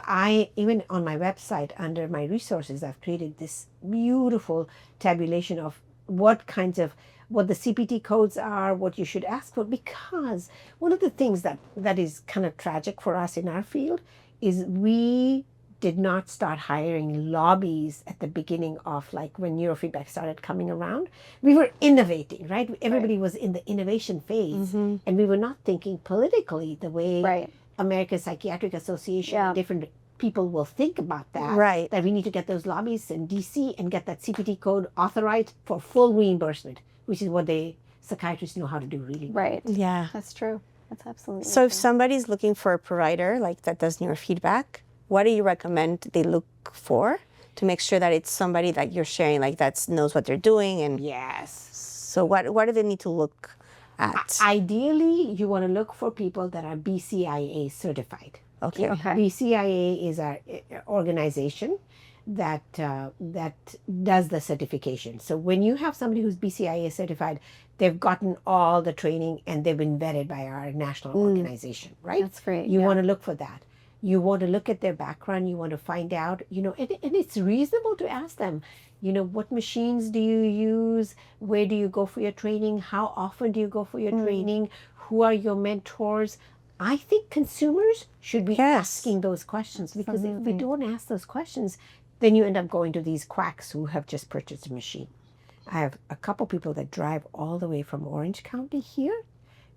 S3: even on my website, under my resources, I've created this beautiful tabulation of what the CPT codes are, what you should ask for, because one of the things that is kind of tragic for us in our field is we did not start hiring lobbies at the beginning of, like, when neurofeedback started coming around. We were innovating, right? Everybody was in the innovation phase, and we were not thinking politically the way
S2: Right.
S3: American Psychiatric Association,
S2: Yeah.
S3: different people will think about that.
S1: Right.
S3: That we need to get those lobbies in DC and get that CPT code authorized for full reimbursement, which is what psychiatrists know how to do really well.
S2: Right.
S1: Yeah.
S2: That's true. That's absolutely
S1: So if
S2: true.
S1: somebody's looking for a provider like that does neurofeedback, what do you recommend they look for to make sure that it's somebody that you're sharing, like that knows what they're doing? And
S3: Yes.
S1: so what do they need to look at?
S3: Ideally, you want to look for people that are BCIA certified.
S1: Okay.
S2: Okay.
S3: BCIA is our organization that does the certification. So when you have somebody who's BCIA certified, they've gotten all the training and they've been vetted by our national organization, right?
S2: That's great,
S3: You
S2: yeah.
S3: want to look for that. You want to look at their background. You want to find out, and it's reasonable to ask them, what machines do you use? Where do you go for your training? How often do you go for your training? Who are your mentors? I think consumers should be asking those questions, because if we don't ask those questions, then you end up going to these quacks who have just purchased a machine. I have a couple people that drive all the way from Orange County here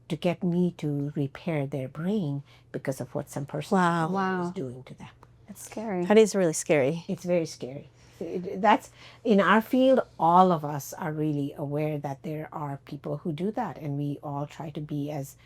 S3: to get me to repair their brain because of what some person is doing to them.
S2: It's scary.
S1: That is really scary.
S3: It's very scary. That's in our field. All of us are really aware that there are people who do that, and we all try to be as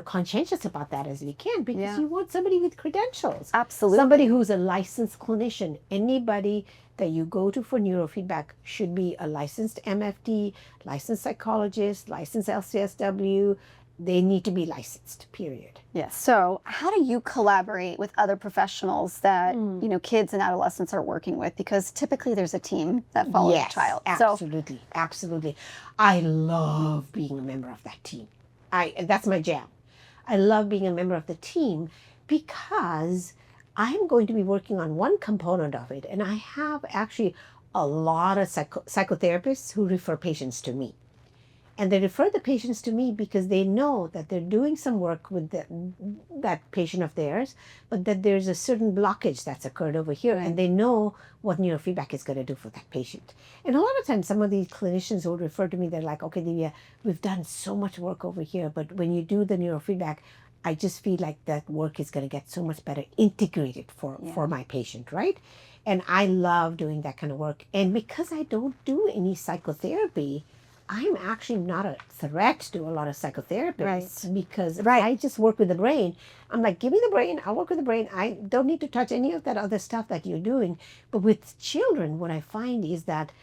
S3: conscientious about that as we can, because you want somebody with credentials.
S2: Absolutely.
S3: Somebody who's a licensed clinician. Anybody that you go to for neurofeedback should be a licensed MFD, licensed psychologist, licensed LCSW. They need to be licensed, period.
S2: Yes. So how do you collaborate with other professionals that, kids and adolescents are working with? Because typically there's a team that follows a child.
S3: Absolutely. Absolutely. I love being a member of that team. That's my jam. I love being a member of the team because I'm going to be working on one component of it. And I have actually a lot of psychotherapists who refer patients to me. And they refer the patients to me because they know that they're doing some work with that patient of theirs, but that there's a certain blockage that's occurred over here, and they know what neurofeedback is going to do for that patient. And a lot of times, some of these clinicians who refer to me, they're like, okay, Divya, we've done so much work over here, but when you do the neurofeedback, I just feel like that work is going to get so much better integrated for my patient, right? And I love doing that kind of work. And because I don't do any psychotherapy, I'm actually not a threat to a lot of psychotherapists, because I just work with the brain. I'm like, give me the brain, I'll work with the brain. I don't need to touch any of that other stuff that you're doing. But with children, what I find is that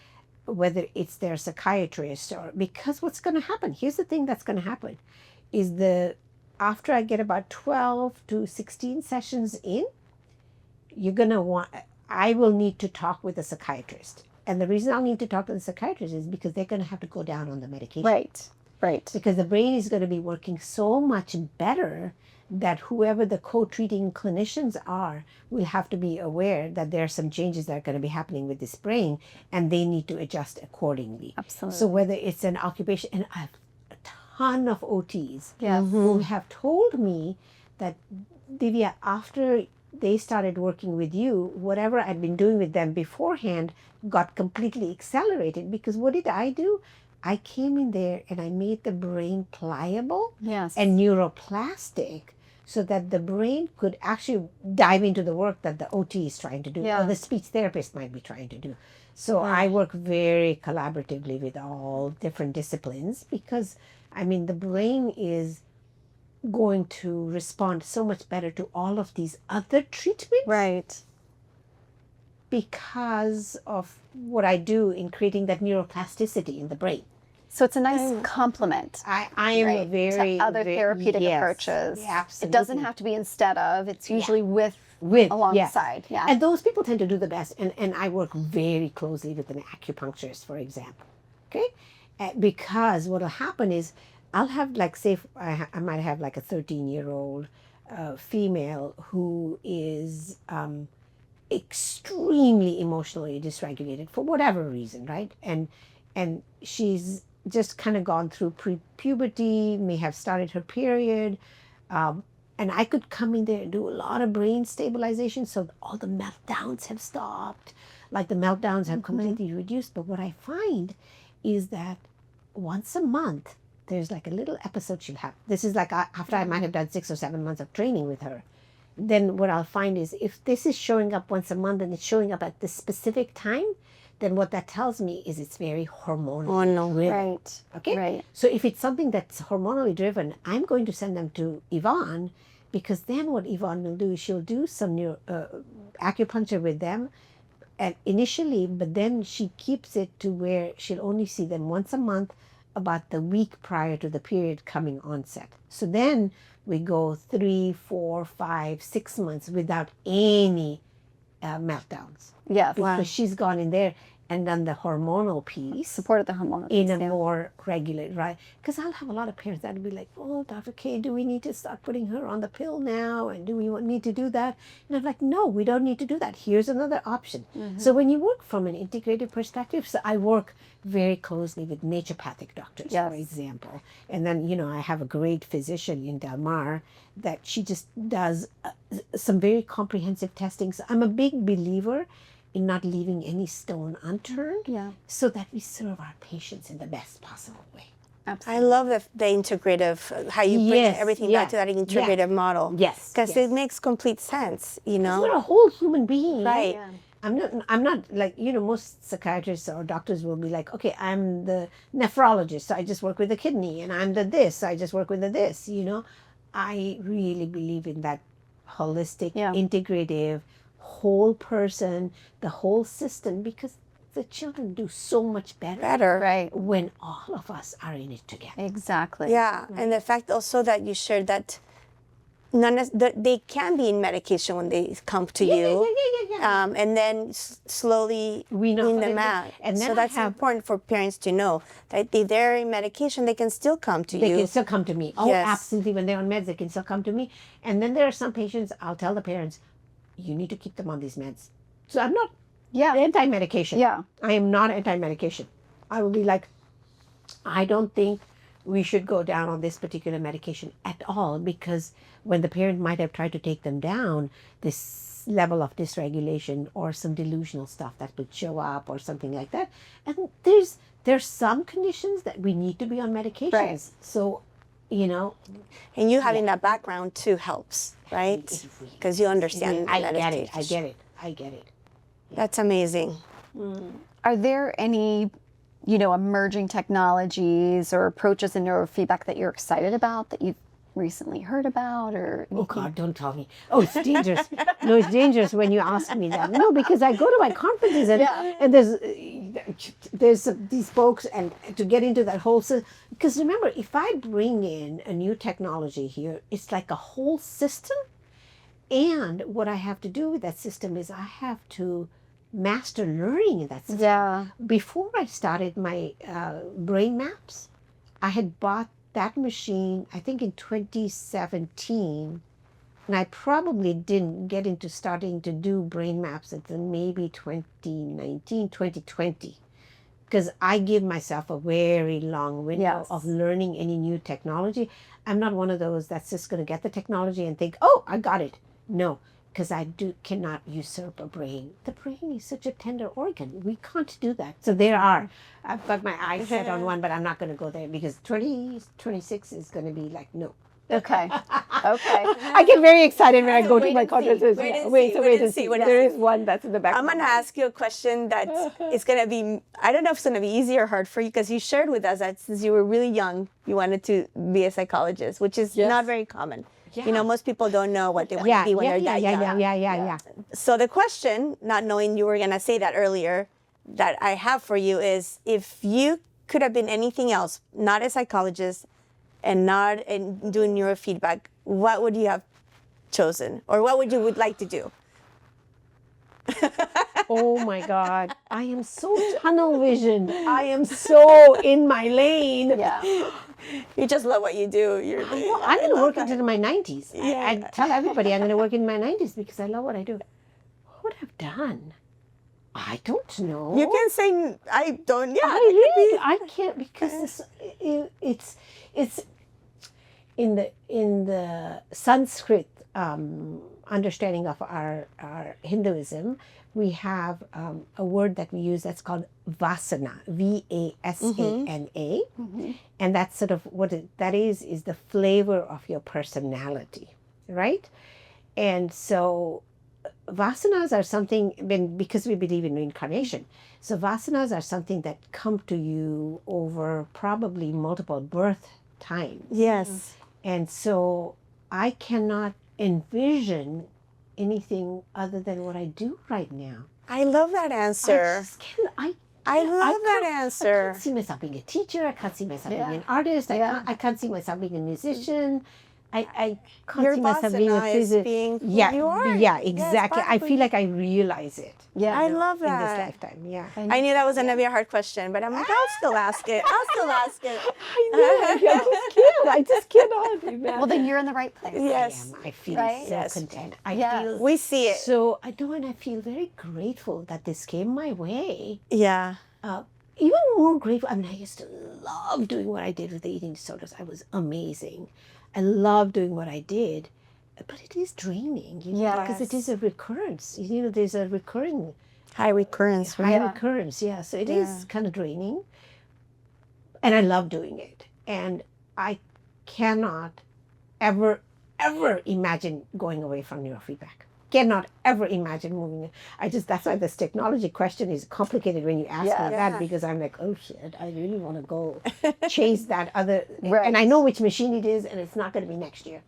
S3: whether it's their psychiatrist or, because what's going to happen, here's the thing that's going to happen, is after I get about 12 to 16 sessions in, I will need to talk with a psychiatrist. And the reason I'll need to talk to the psychiatrist is because they're going to have to go down on the medication.
S2: Right.
S3: Because the brain is going to be working so much better that whoever the co-treating clinicians are will have to be aware that there are some changes that are going to be happening with this brain, and they need to adjust accordingly.
S2: Absolutely.
S3: So whether it's an occupation, and I have a ton of OTs
S2: Yes.
S3: who have told me that, Divya, after they started working with you, whatever I'd been doing with them beforehand got completely accelerated, because what did I do? I came in there and I made the brain pliable
S2: Yes.
S3: and neuroplastic so that the brain could actually dive into the work that the OT is trying to do
S2: Yeah.
S3: or the speech therapist might be trying to do. So I work very collaboratively with all different disciplines because, I mean, the brain is going to respond so much better to all of these other treatments
S2: Right.
S3: because of what I do in creating that neuroplasticity in the brain.
S2: So it's a nice complement.
S3: I am
S2: Right,
S3: very
S2: to other therapeutic
S3: yes,
S2: approaches.
S3: yeah, absolutely.
S2: It doesn't have to be instead of, it's usually with
S3: with
S2: alongside. Yeah.
S3: And those people tend to do the best. And I work very closely with an acupuncturist, for example. Okay, because what will happen is I'll have like say I might have like a 13-year-old female who is extremely emotionally dysregulated for whatever reason, right? And she's just kind of gone through pre-puberty, may have started her period, and I could come in there and do a lot of brain stabilization, so all the meltdowns have stopped, like the meltdowns have completely reduced. But what I find is that once a month there's like a little episode she'll have. This is like after I might have done 6 or 7 months of training with her. Then what I'll find is if this is showing up once a month and it's showing up at this specific time, then what that tells me is it's very hormonally driven.
S2: Right.
S3: Okay.
S2: Right.
S3: So if it's something that's hormonally driven, I'm going to send them to Yvonne, because then what Yvonne will do is she'll do some acupuncture with them and initially, but then she keeps it to where she'll only see them once a month about the week prior to the period coming onset. So then we go 3, 4, 5, 6 months without any meltdowns.
S2: Yes.
S3: Because she's gone in there and done the hormonal piece
S2: Supported the hormonal
S3: in
S2: piece,
S3: a
S2: yeah.
S3: more regulated, right? Because I'll have a lot of parents that will be like, oh, Dr. K, do we need to start putting her on the pill now? And do we need to do that? And I'm like, no, we don't need to do that. Here's another option. So when you work from an integrative perspective, so I work very closely with naturopathic doctors,
S2: Yes.
S3: for example. And then, you know, I have a great physician in Del Mar that she just does some very comprehensive testing. So I'm a big believer in not leaving any stone unturned,
S2: Yeah.
S3: so that we serve our patients in the best possible way.
S2: Absolutely.
S1: I love the integrative, how you bring
S3: Yes,
S1: everything
S3: yeah,
S1: back to that integrative model.
S3: Yes,
S1: Because
S3: yes.
S1: it makes complete sense, you
S3: We're
S1: know?
S3: a whole human being.
S1: Right.
S2: Yeah.
S3: I'm not like, you know, most psychiatrists or doctors will be like, okay, I'm the nephrologist, so I just work with the kidney, and I'm the this, so I just work with the this, you know. I really believe in that holistic,
S2: Yeah.
S3: integrative, whole person, the whole system, because the children do so much better
S2: Right.
S3: when all of us are in it together.
S2: Exactly.
S1: Yeah. And the fact also that you shared that they can be in medication when they come to you.
S3: Yeah.
S1: And then slowly
S3: Wean off
S1: wean
S3: of
S1: them
S3: it.
S1: out.
S3: And then
S1: so
S3: I
S1: that's
S3: have-
S1: important for parents to know that if they're in medication, they can still come to
S3: They
S1: you.
S3: can still come to me. Oh,
S1: Yes.
S3: absolutely. When they're on meds, they can still come to me. And then there are some patients, I'll tell the parents, you need to keep them on these meds. So I'm not
S2: Yeah.
S3: anti-medication.
S2: Yeah.
S3: I am not anti-medication. I will be like, I don't think we should go down on this particular medication at all, because when the parent might have tried to take them down, this level of dysregulation or some delusional stuff that would show up or something like that. And there's some conditions that we need to be on medications.
S2: Right.
S3: So, you know,
S1: And you having that background too helps, right?
S3: It really
S1: Because you understand
S3: I
S1: that
S3: get
S1: it's
S3: it. I get it.
S1: That's amazing.
S2: Are there any, emerging technologies or approaches in neurofeedback that you're excited about that you've recently heard about or
S3: Oh God, don't tell me. Oh, it's dangerous. No, it's dangerous when you ask me that. No, because I go to my conferences and there's these folks, and to get into that whole system, because remember, if I bring in a new technology here, it's like a whole system. And what I have to do with that system is I have to master learning in that system.
S2: Yeah.
S3: Before I started my brain maps, I had bought that machine, I think in 2017, and I probably didn't get into starting to do brain maps until maybe 2019, 2020, because I give myself a very long window
S2: Yes.
S3: of learning any new technology. I'm not one of those that's just going to get the technology and think, oh, I got it. No, because I cannot usurp a brain. The brain is such a tender organ. We can't do that. So there are. I've got my eyes set on one, but I'm not going to go there because 2026 is going to be like, no.
S2: Okay. Okay.
S3: I get very excited when I go to
S2: Wait
S3: my
S2: and see.
S3: conferences.
S1: Wait and see.
S3: There is one that's in the back.
S1: I'm going to ask you a question that is going to be, I don't know if it's going to be easy or hard for you, because you shared with us that since you were really young, you wanted to be a psychologist, which is not very common.
S3: Yeah.
S1: You know, most people don't know what they want to be when they're that young.
S3: Yeah.
S1: So the question, not knowing you were going to say that earlier, that I have for you is, if you could have been anything else, not a psychologist and not doing neurofeedback, what would you have chosen? Or what would you like to do?
S3: Oh my God. I am so tunnel visioned. I am so in my lane.
S2: Yeah.
S1: You just love what you do.
S3: I'm going to work until my 90s.
S1: Yeah.
S3: I tell everybody I'm going to work in my 90s because I love what I do. What would I have done? I don't know.
S1: You can say, I don't,
S3: I can't, because it's in the Sanskrit understanding of our Hinduism. We have a word that we use that's called vasana, V-A-S-A-N-A, and that's sort of what that is the flavor of your personality, right? And so vasanas are something, because we believe in reincarnation, so vasanas are something that come to you over probably multiple birth times.
S1: Yes.
S3: And so I cannot envision anything other than what I do right now.
S1: I love that answer. I love that answer.
S3: I can't see myself being a teacher. I can't see myself being an artist. I can't see myself being a musician. I can't see myself being a physicist. Yeah, exactly. I feel like I realize it.
S2: Yeah,
S1: I love
S3: in
S1: that.
S3: this lifetime. Yeah.
S1: I knew that was going to be a hard question, but I'm like, I'll still ask it.
S3: I know. I just cannot imagine.
S2: Well, then you're in the right place.
S1: Yes.
S3: I feel
S2: Right?
S3: so content. I feel
S1: We see it.
S3: so. I know, and I feel very grateful that this came my way.
S1: Yeah.
S3: Even more grateful. I mean, I used to love doing what I did with the eating disorders. I was amazing. I love doing what I did, but it is draining, because it is a recurrence. There's a recurring
S1: High recurrence.
S3: high recurrence. Yeah, so it is kind of draining, and I love doing it. And I cannot ever imagine going away from neurofeedback. Cannot ever imagine moving. That's why this technology question is complicated when you ask me that, because I'm like, oh shit, I really want to go chase that other, and I know which machine it is, and it's not going to be next year.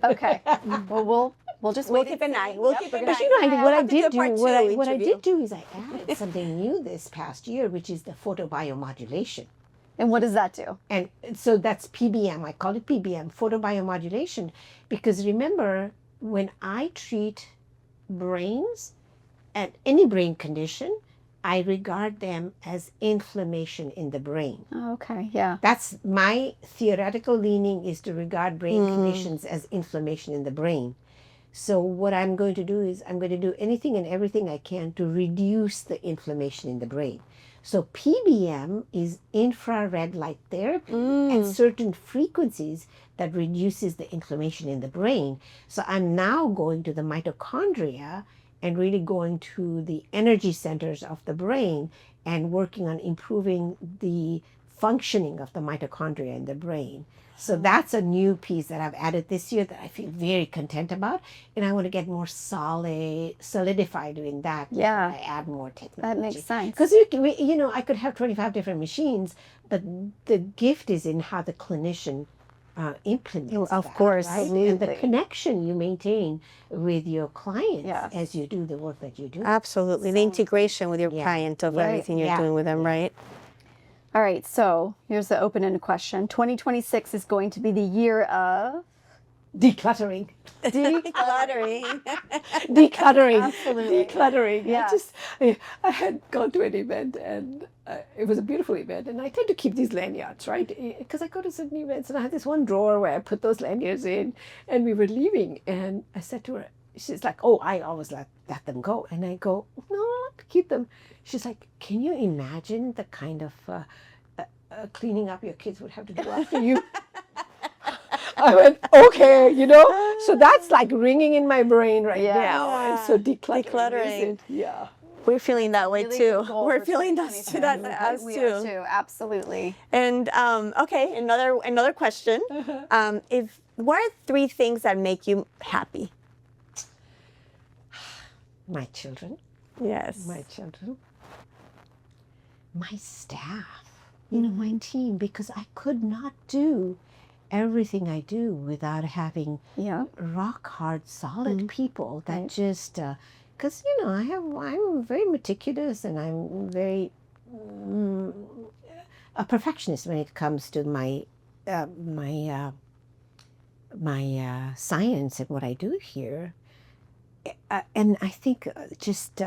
S2: Okay. Well, we'll just
S1: We'll keep an eye. We'll keep an eye.
S3: But what I did do is I added something new this past year, which is the photobiomodulation.
S2: And what does that do?
S3: And so that's PBM. I call it PBM, photobiomodulation, because remember, when I treat brains and any brain condition, I regard them as inflammation in the brain.
S2: Oh, okay. Yeah.
S3: That's my theoretical leaning, is to regard brain conditions as inflammation in the brain. So what I'm going to do is I'm going to do anything and everything I can to reduce the inflammation in the brain. So PBM is infrared light therapy at certain frequencies that reduces the inflammation in the brain. So I'm now going to the mitochondria and really going to the energy centers of the brain and working on improving the functioning of the mitochondria in the brain. So that's a new piece that I've added this year that I feel very content about, and I want to get more solidified in that.
S2: Yeah.
S3: I add more technology.
S2: That makes sense.
S3: Because I could have 25 different machines, but the gift is in how the clinician implements.
S1: Of
S3: that,
S1: course.
S3: right? And the connection you maintain with your clients as you do the work that you do.
S1: Absolutely. The integration with your client of everything you're doing with them, right?
S2: All right, so here's the open-ended question. 2026 is going to be the year of
S3: decluttering.
S1: Decluttering.
S3: Decluttering.
S2: Absolutely.
S3: Decluttering.
S2: Yeah.
S3: I had gone to an event, and it was a beautiful event, and I tend to keep these lanyards, right? Because I go to certain events, and I had this one drawer where I put those lanyards in, and we were leaving, and I said to her, she's like, oh, I always let them go. And I go, no, I like to keep them. She's like, can you imagine the kind of cleaning up your kids would have to do after you? I went, okay, you know. So that's like ringing in my brain right now. And so decluttering.
S1: Decluttering.
S3: Yeah.
S1: We're feeling that way
S2: Really
S1: too.
S2: good goal
S1: We're
S2: for
S1: feeling that
S2: 2022.
S1: us
S2: We
S1: too.
S2: are too, absolutely.
S1: And okay, another question. If what are 3 things that make you happy?
S3: My children.
S1: Yes.
S3: My children. My staff. You know, my team, because I could not do everything I do without having
S2: Yeah.
S3: rock hard, solid people that
S2: Right.
S3: just, because you know, I'm very meticulous and I'm very a perfectionist when it comes to my science and what I do here. And I think just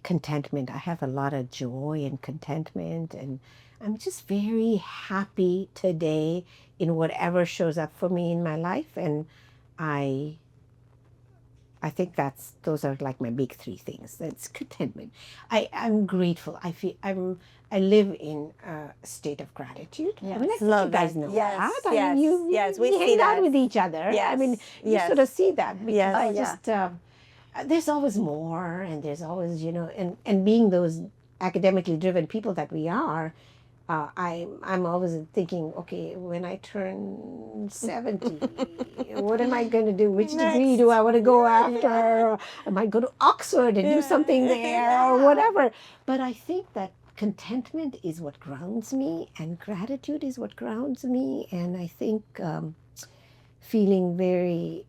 S3: contentment. I have a lot of joy and contentment, and I'm just very happy today in whatever shows up for me in my life. And I think those are like my big 3 things. That's contentment. I'm grateful. I live in a state of gratitude. I mean, I think
S1: Love
S3: you guys
S1: that.
S3: know
S1: Yes,
S3: that. I mean,
S1: yes,
S3: we
S1: we see
S3: hang out
S1: that.
S3: with each other. I mean, you
S1: Yes,
S3: sort of see that because
S1: Yes.
S3: I just there's always more, and there's always, you know, and being those academically driven people that we are, I'm always thinking, okay, when I turn 70, what am I going to do? Which degree do I want to go after? I might go to Oxford and do something there or whatever. But I think that contentment is what grounds me, and gratitude is what grounds me. And I think feeling very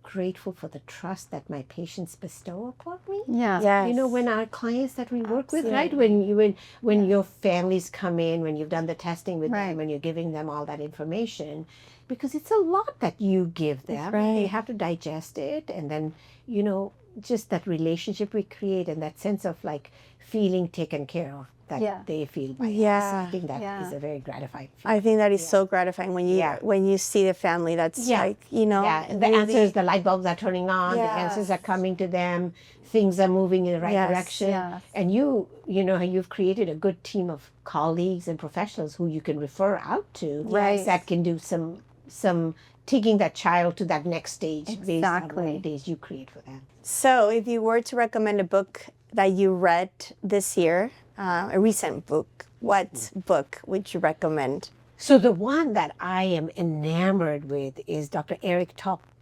S3: grateful for the trust that my patients bestow upon me.
S2: Yeah.
S1: Yes.
S3: You know, when our clients that we work with, right? When your families come in, when you've done the testing with them, when you're giving them all that information, because it's a lot that you give them.
S1: right.
S3: They have to digest it, and then, you know, just that relationship we create and that sense of like feeling taken care of that they feel by us.
S1: Yeah.
S3: I think that is a very gratifying feeling.
S1: I think that is so gratifying when you see the family that's like, you know,
S3: the answers, the light bulbs are turning on, the answers are coming to them, things are moving in the right direction.
S2: Yes.
S3: And you know, you've created a good team of colleagues and professionals who you can refer out to that can do some taking that child to that next stage based on what it is you create for them.
S1: So if you were to recommend a book that you read this year, a recent book, what book would you recommend?
S3: So the one that I am enamored with is Dr. Eric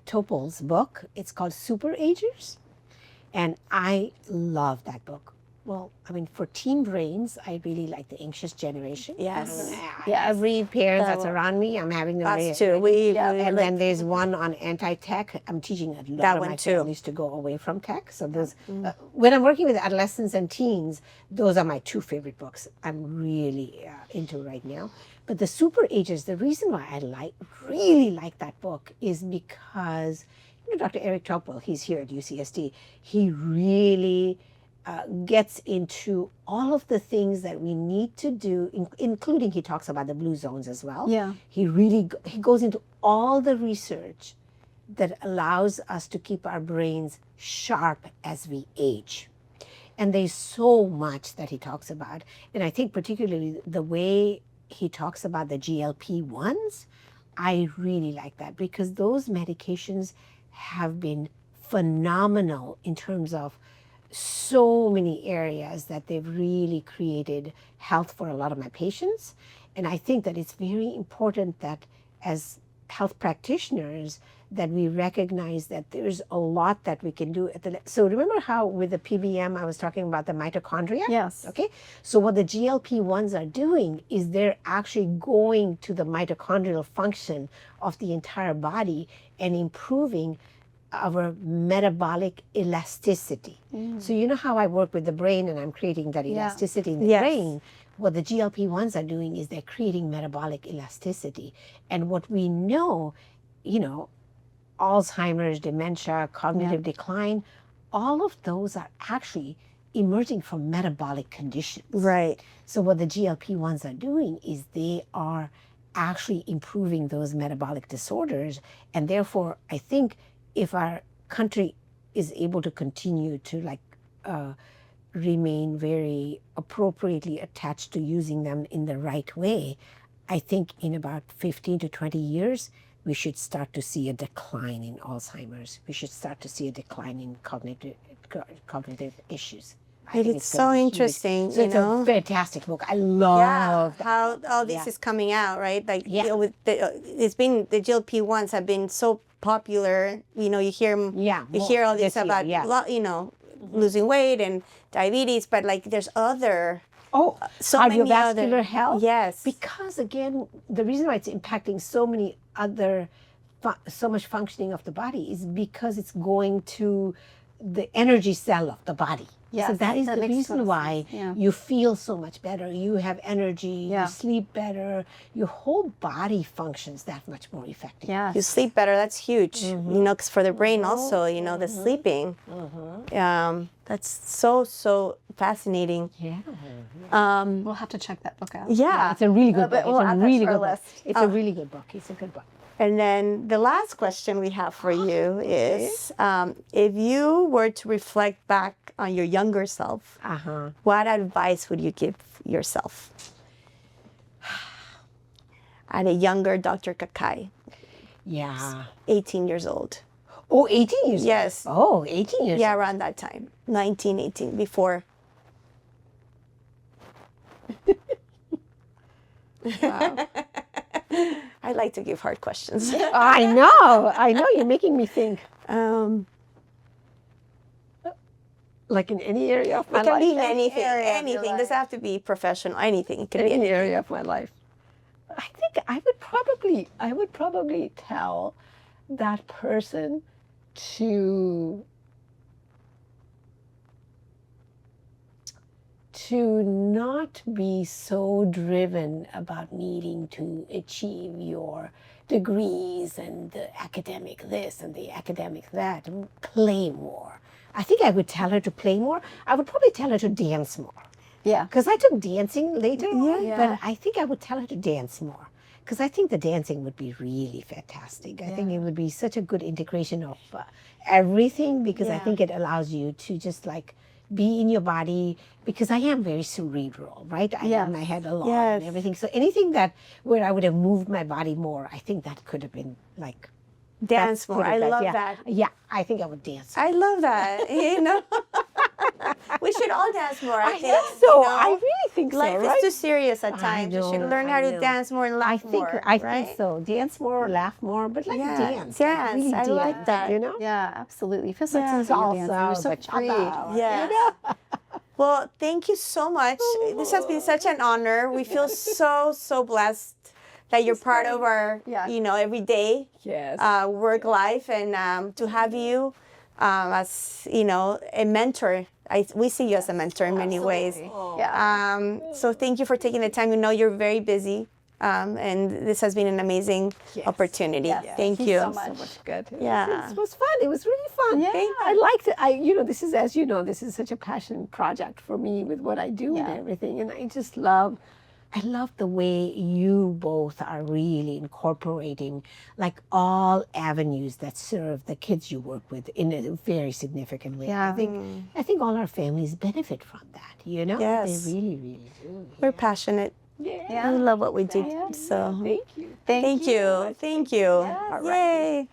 S3: Topol's book. It's called Super Agers. And I love that book. Well, I mean, for teen brains, I really like the anxious generation.
S1: Yes.
S3: Every parent that's around me, I'm having them.
S1: Us too.
S3: And then there's one on anti-tech. I'm teaching a lot of my families to go away from tech. So those, when I'm working with adolescents and teens, those are my 2 favorite books I'm really into right now. But the Super Agers, the reason why I really like that book is because, you know, Dr. Eric Topol, he's here at UCSD. He really gets into all of the things that we need to do, including he talks about the blue zones as well.
S2: Yeah.
S3: He goes into all the research that allows us to keep our brains sharp as we age. And there's so much that he talks about. And I think particularly the way he talks about the GLP-1s, I really like that because those medications have been phenomenal in terms of so many areas that they've really created health for a lot of my patients. And I think that it's very important that as health practitioners that we recognize that there's a lot that we can do. So remember how with the PBM I was talking about the mitochondria?
S2: Yes.
S3: Okay. So what the GLP-1s are doing is they're actually going to the mitochondrial function of the entire body and improving our metabolic elasticity. So you know how I work with the brain and I'm creating that elasticity in the brain? What the GLP-1s are doing is they're creating metabolic elasticity. And what we know, you know, Alzheimer's, dementia, cognitive decline, all of those are actually emerging from metabolic conditions.
S1: Right.
S3: So what the GLP-1s are doing is they are actually improving those metabolic disorders. And therefore, I think if our country is able to continue to remain very appropriately attached to using them in the right way, I think in about 15 to 20 years, we should start to see a decline in Alzheimer's. We should start to see a decline in cognitive issues. I think
S1: It's so
S3: gonna be huge.
S1: interesting,
S3: So
S1: you
S3: it's
S1: know?
S3: a fantastic book. I love that.
S1: how all this
S3: Yeah.
S1: is coming out, right? Like,
S3: Yeah.
S1: you know, with it's been, the GLP-1s have been so popular. You know, you hear 'em-
S3: Yeah,
S1: you
S3: more
S1: hear all this
S3: this year,
S1: about,
S3: yeah.
S1: you know, losing weight and diabetes, but like there's other,
S3: Oh,
S1: so many
S3: cardiovascular
S1: other
S3: health.
S1: Yes.
S3: Because again, the reason why it's impacting so many other, so much functioning of the body is because it's going to the energy cell of the body. So
S2: Yes,
S3: that is
S2: that
S3: the
S2: makes
S3: reason
S2: total
S3: why
S2: sense, yeah.
S3: you feel so much better. You have energy,
S2: Yeah.
S3: you sleep better, your whole body functions that much more effectively.
S2: Yeah.
S1: You sleep better, that's huge. You know, because for the brain also, you know, the sleeping. That's so fascinating.
S3: Yeah.
S2: We'll have to check that book out.
S1: Yeah.
S3: It's a really good
S2: but
S3: book.
S2: we'll
S3: It's a
S2: add that
S3: really
S2: to our
S3: good book.
S2: list.
S3: It's a really good book. It's a good book.
S1: And then the last question we have for you is, if you were to reflect back on your younger self, what advice would you give yourself? At a younger Dr. Kakai,
S3: Yeah.
S1: 18 years old.
S3: Oh, 18 years
S1: Yes.
S3: old. Oh, 18 years
S1: Yeah,
S3: old.
S1: around that time, 19, 18, before. I like to give hard questions.
S3: I know. You're making me think. Like in any area of my
S1: It can
S3: life.
S1: be anything.
S2: area of your
S1: Anything. Doesn't have to be professional. Anything. It could be
S3: Any
S1: anything.
S3: area of my life. I think I would probably tell that person to not be so driven about needing to achieve your degrees and the academic this and the academic that. Play more. I think I would tell her to play more. I would probably tell her to dance more.
S2: Yeah.
S3: Because I took dancing later on,
S2: Yeah.
S3: but I think I would tell her to dance more. Because I think the dancing would be really fantastic. I think it would be such a good integration of everything, because I
S1: Yeah.
S3: think it allows you to just like be in your body, because I am very cerebral, right? I
S2: Yes.
S3: am my head a lot
S1: Yes.
S3: and everything. So anything that where I would have moved my body more, I think that could have been like
S1: Dance
S3: that's
S1: more.
S3: could have
S1: I
S3: been-
S1: love
S3: yeah.
S1: that.
S3: Yeah, I think I would dance.
S1: I love that. You know, we should all dance more. I think
S3: think so.
S1: you know?
S3: I really think so.
S1: Life
S3: right?
S1: is too serious at times. You should
S3: know,
S1: learn
S3: I
S1: how to
S3: know.
S1: dance more and laugh more.
S3: I
S1: right?
S3: think so. Dance more, laugh more, but like
S1: Yeah,
S3: dance.
S1: dance.
S3: Really
S1: I like
S3: dance,
S1: that.
S3: You know?
S2: Yeah, absolutely. You feel so
S1: Yeah.
S2: easy dancing. You're so
S3: Salsa,
S2: free.
S3: bachata.
S1: Yes. Well, thank you so much. This has been such an honor. We feel so blessed that you're part of our, you know, everyday
S3: Yes.
S1: work life, and to have you as, you know, a mentor. We see you as a mentor in many ways.
S2: Yeah.
S1: So thank you for taking the time. We know you're very busy, and this has been an amazing opportunity.
S2: Yes.
S1: Thank
S2: Thank
S1: you.
S2: you so much.
S3: So much good.
S1: Yeah.
S3: It was fun. It was really fun.
S2: Yeah.
S3: I liked it. You know, this is, as you know, this is such a passion project for me with what I do and everything. And I just love the way you both are really incorporating like all avenues that serve the kids you work with in a very significant way.
S2: Yeah.
S3: I think all our families benefit from that, you know?
S1: Yes.
S3: They really, really do.
S1: We're passionate.
S3: Yeah.
S1: We love what we do.
S2: Yeah.
S1: So
S3: Thank you.
S1: thank you. Thank you.
S2: Yes.
S1: Yay.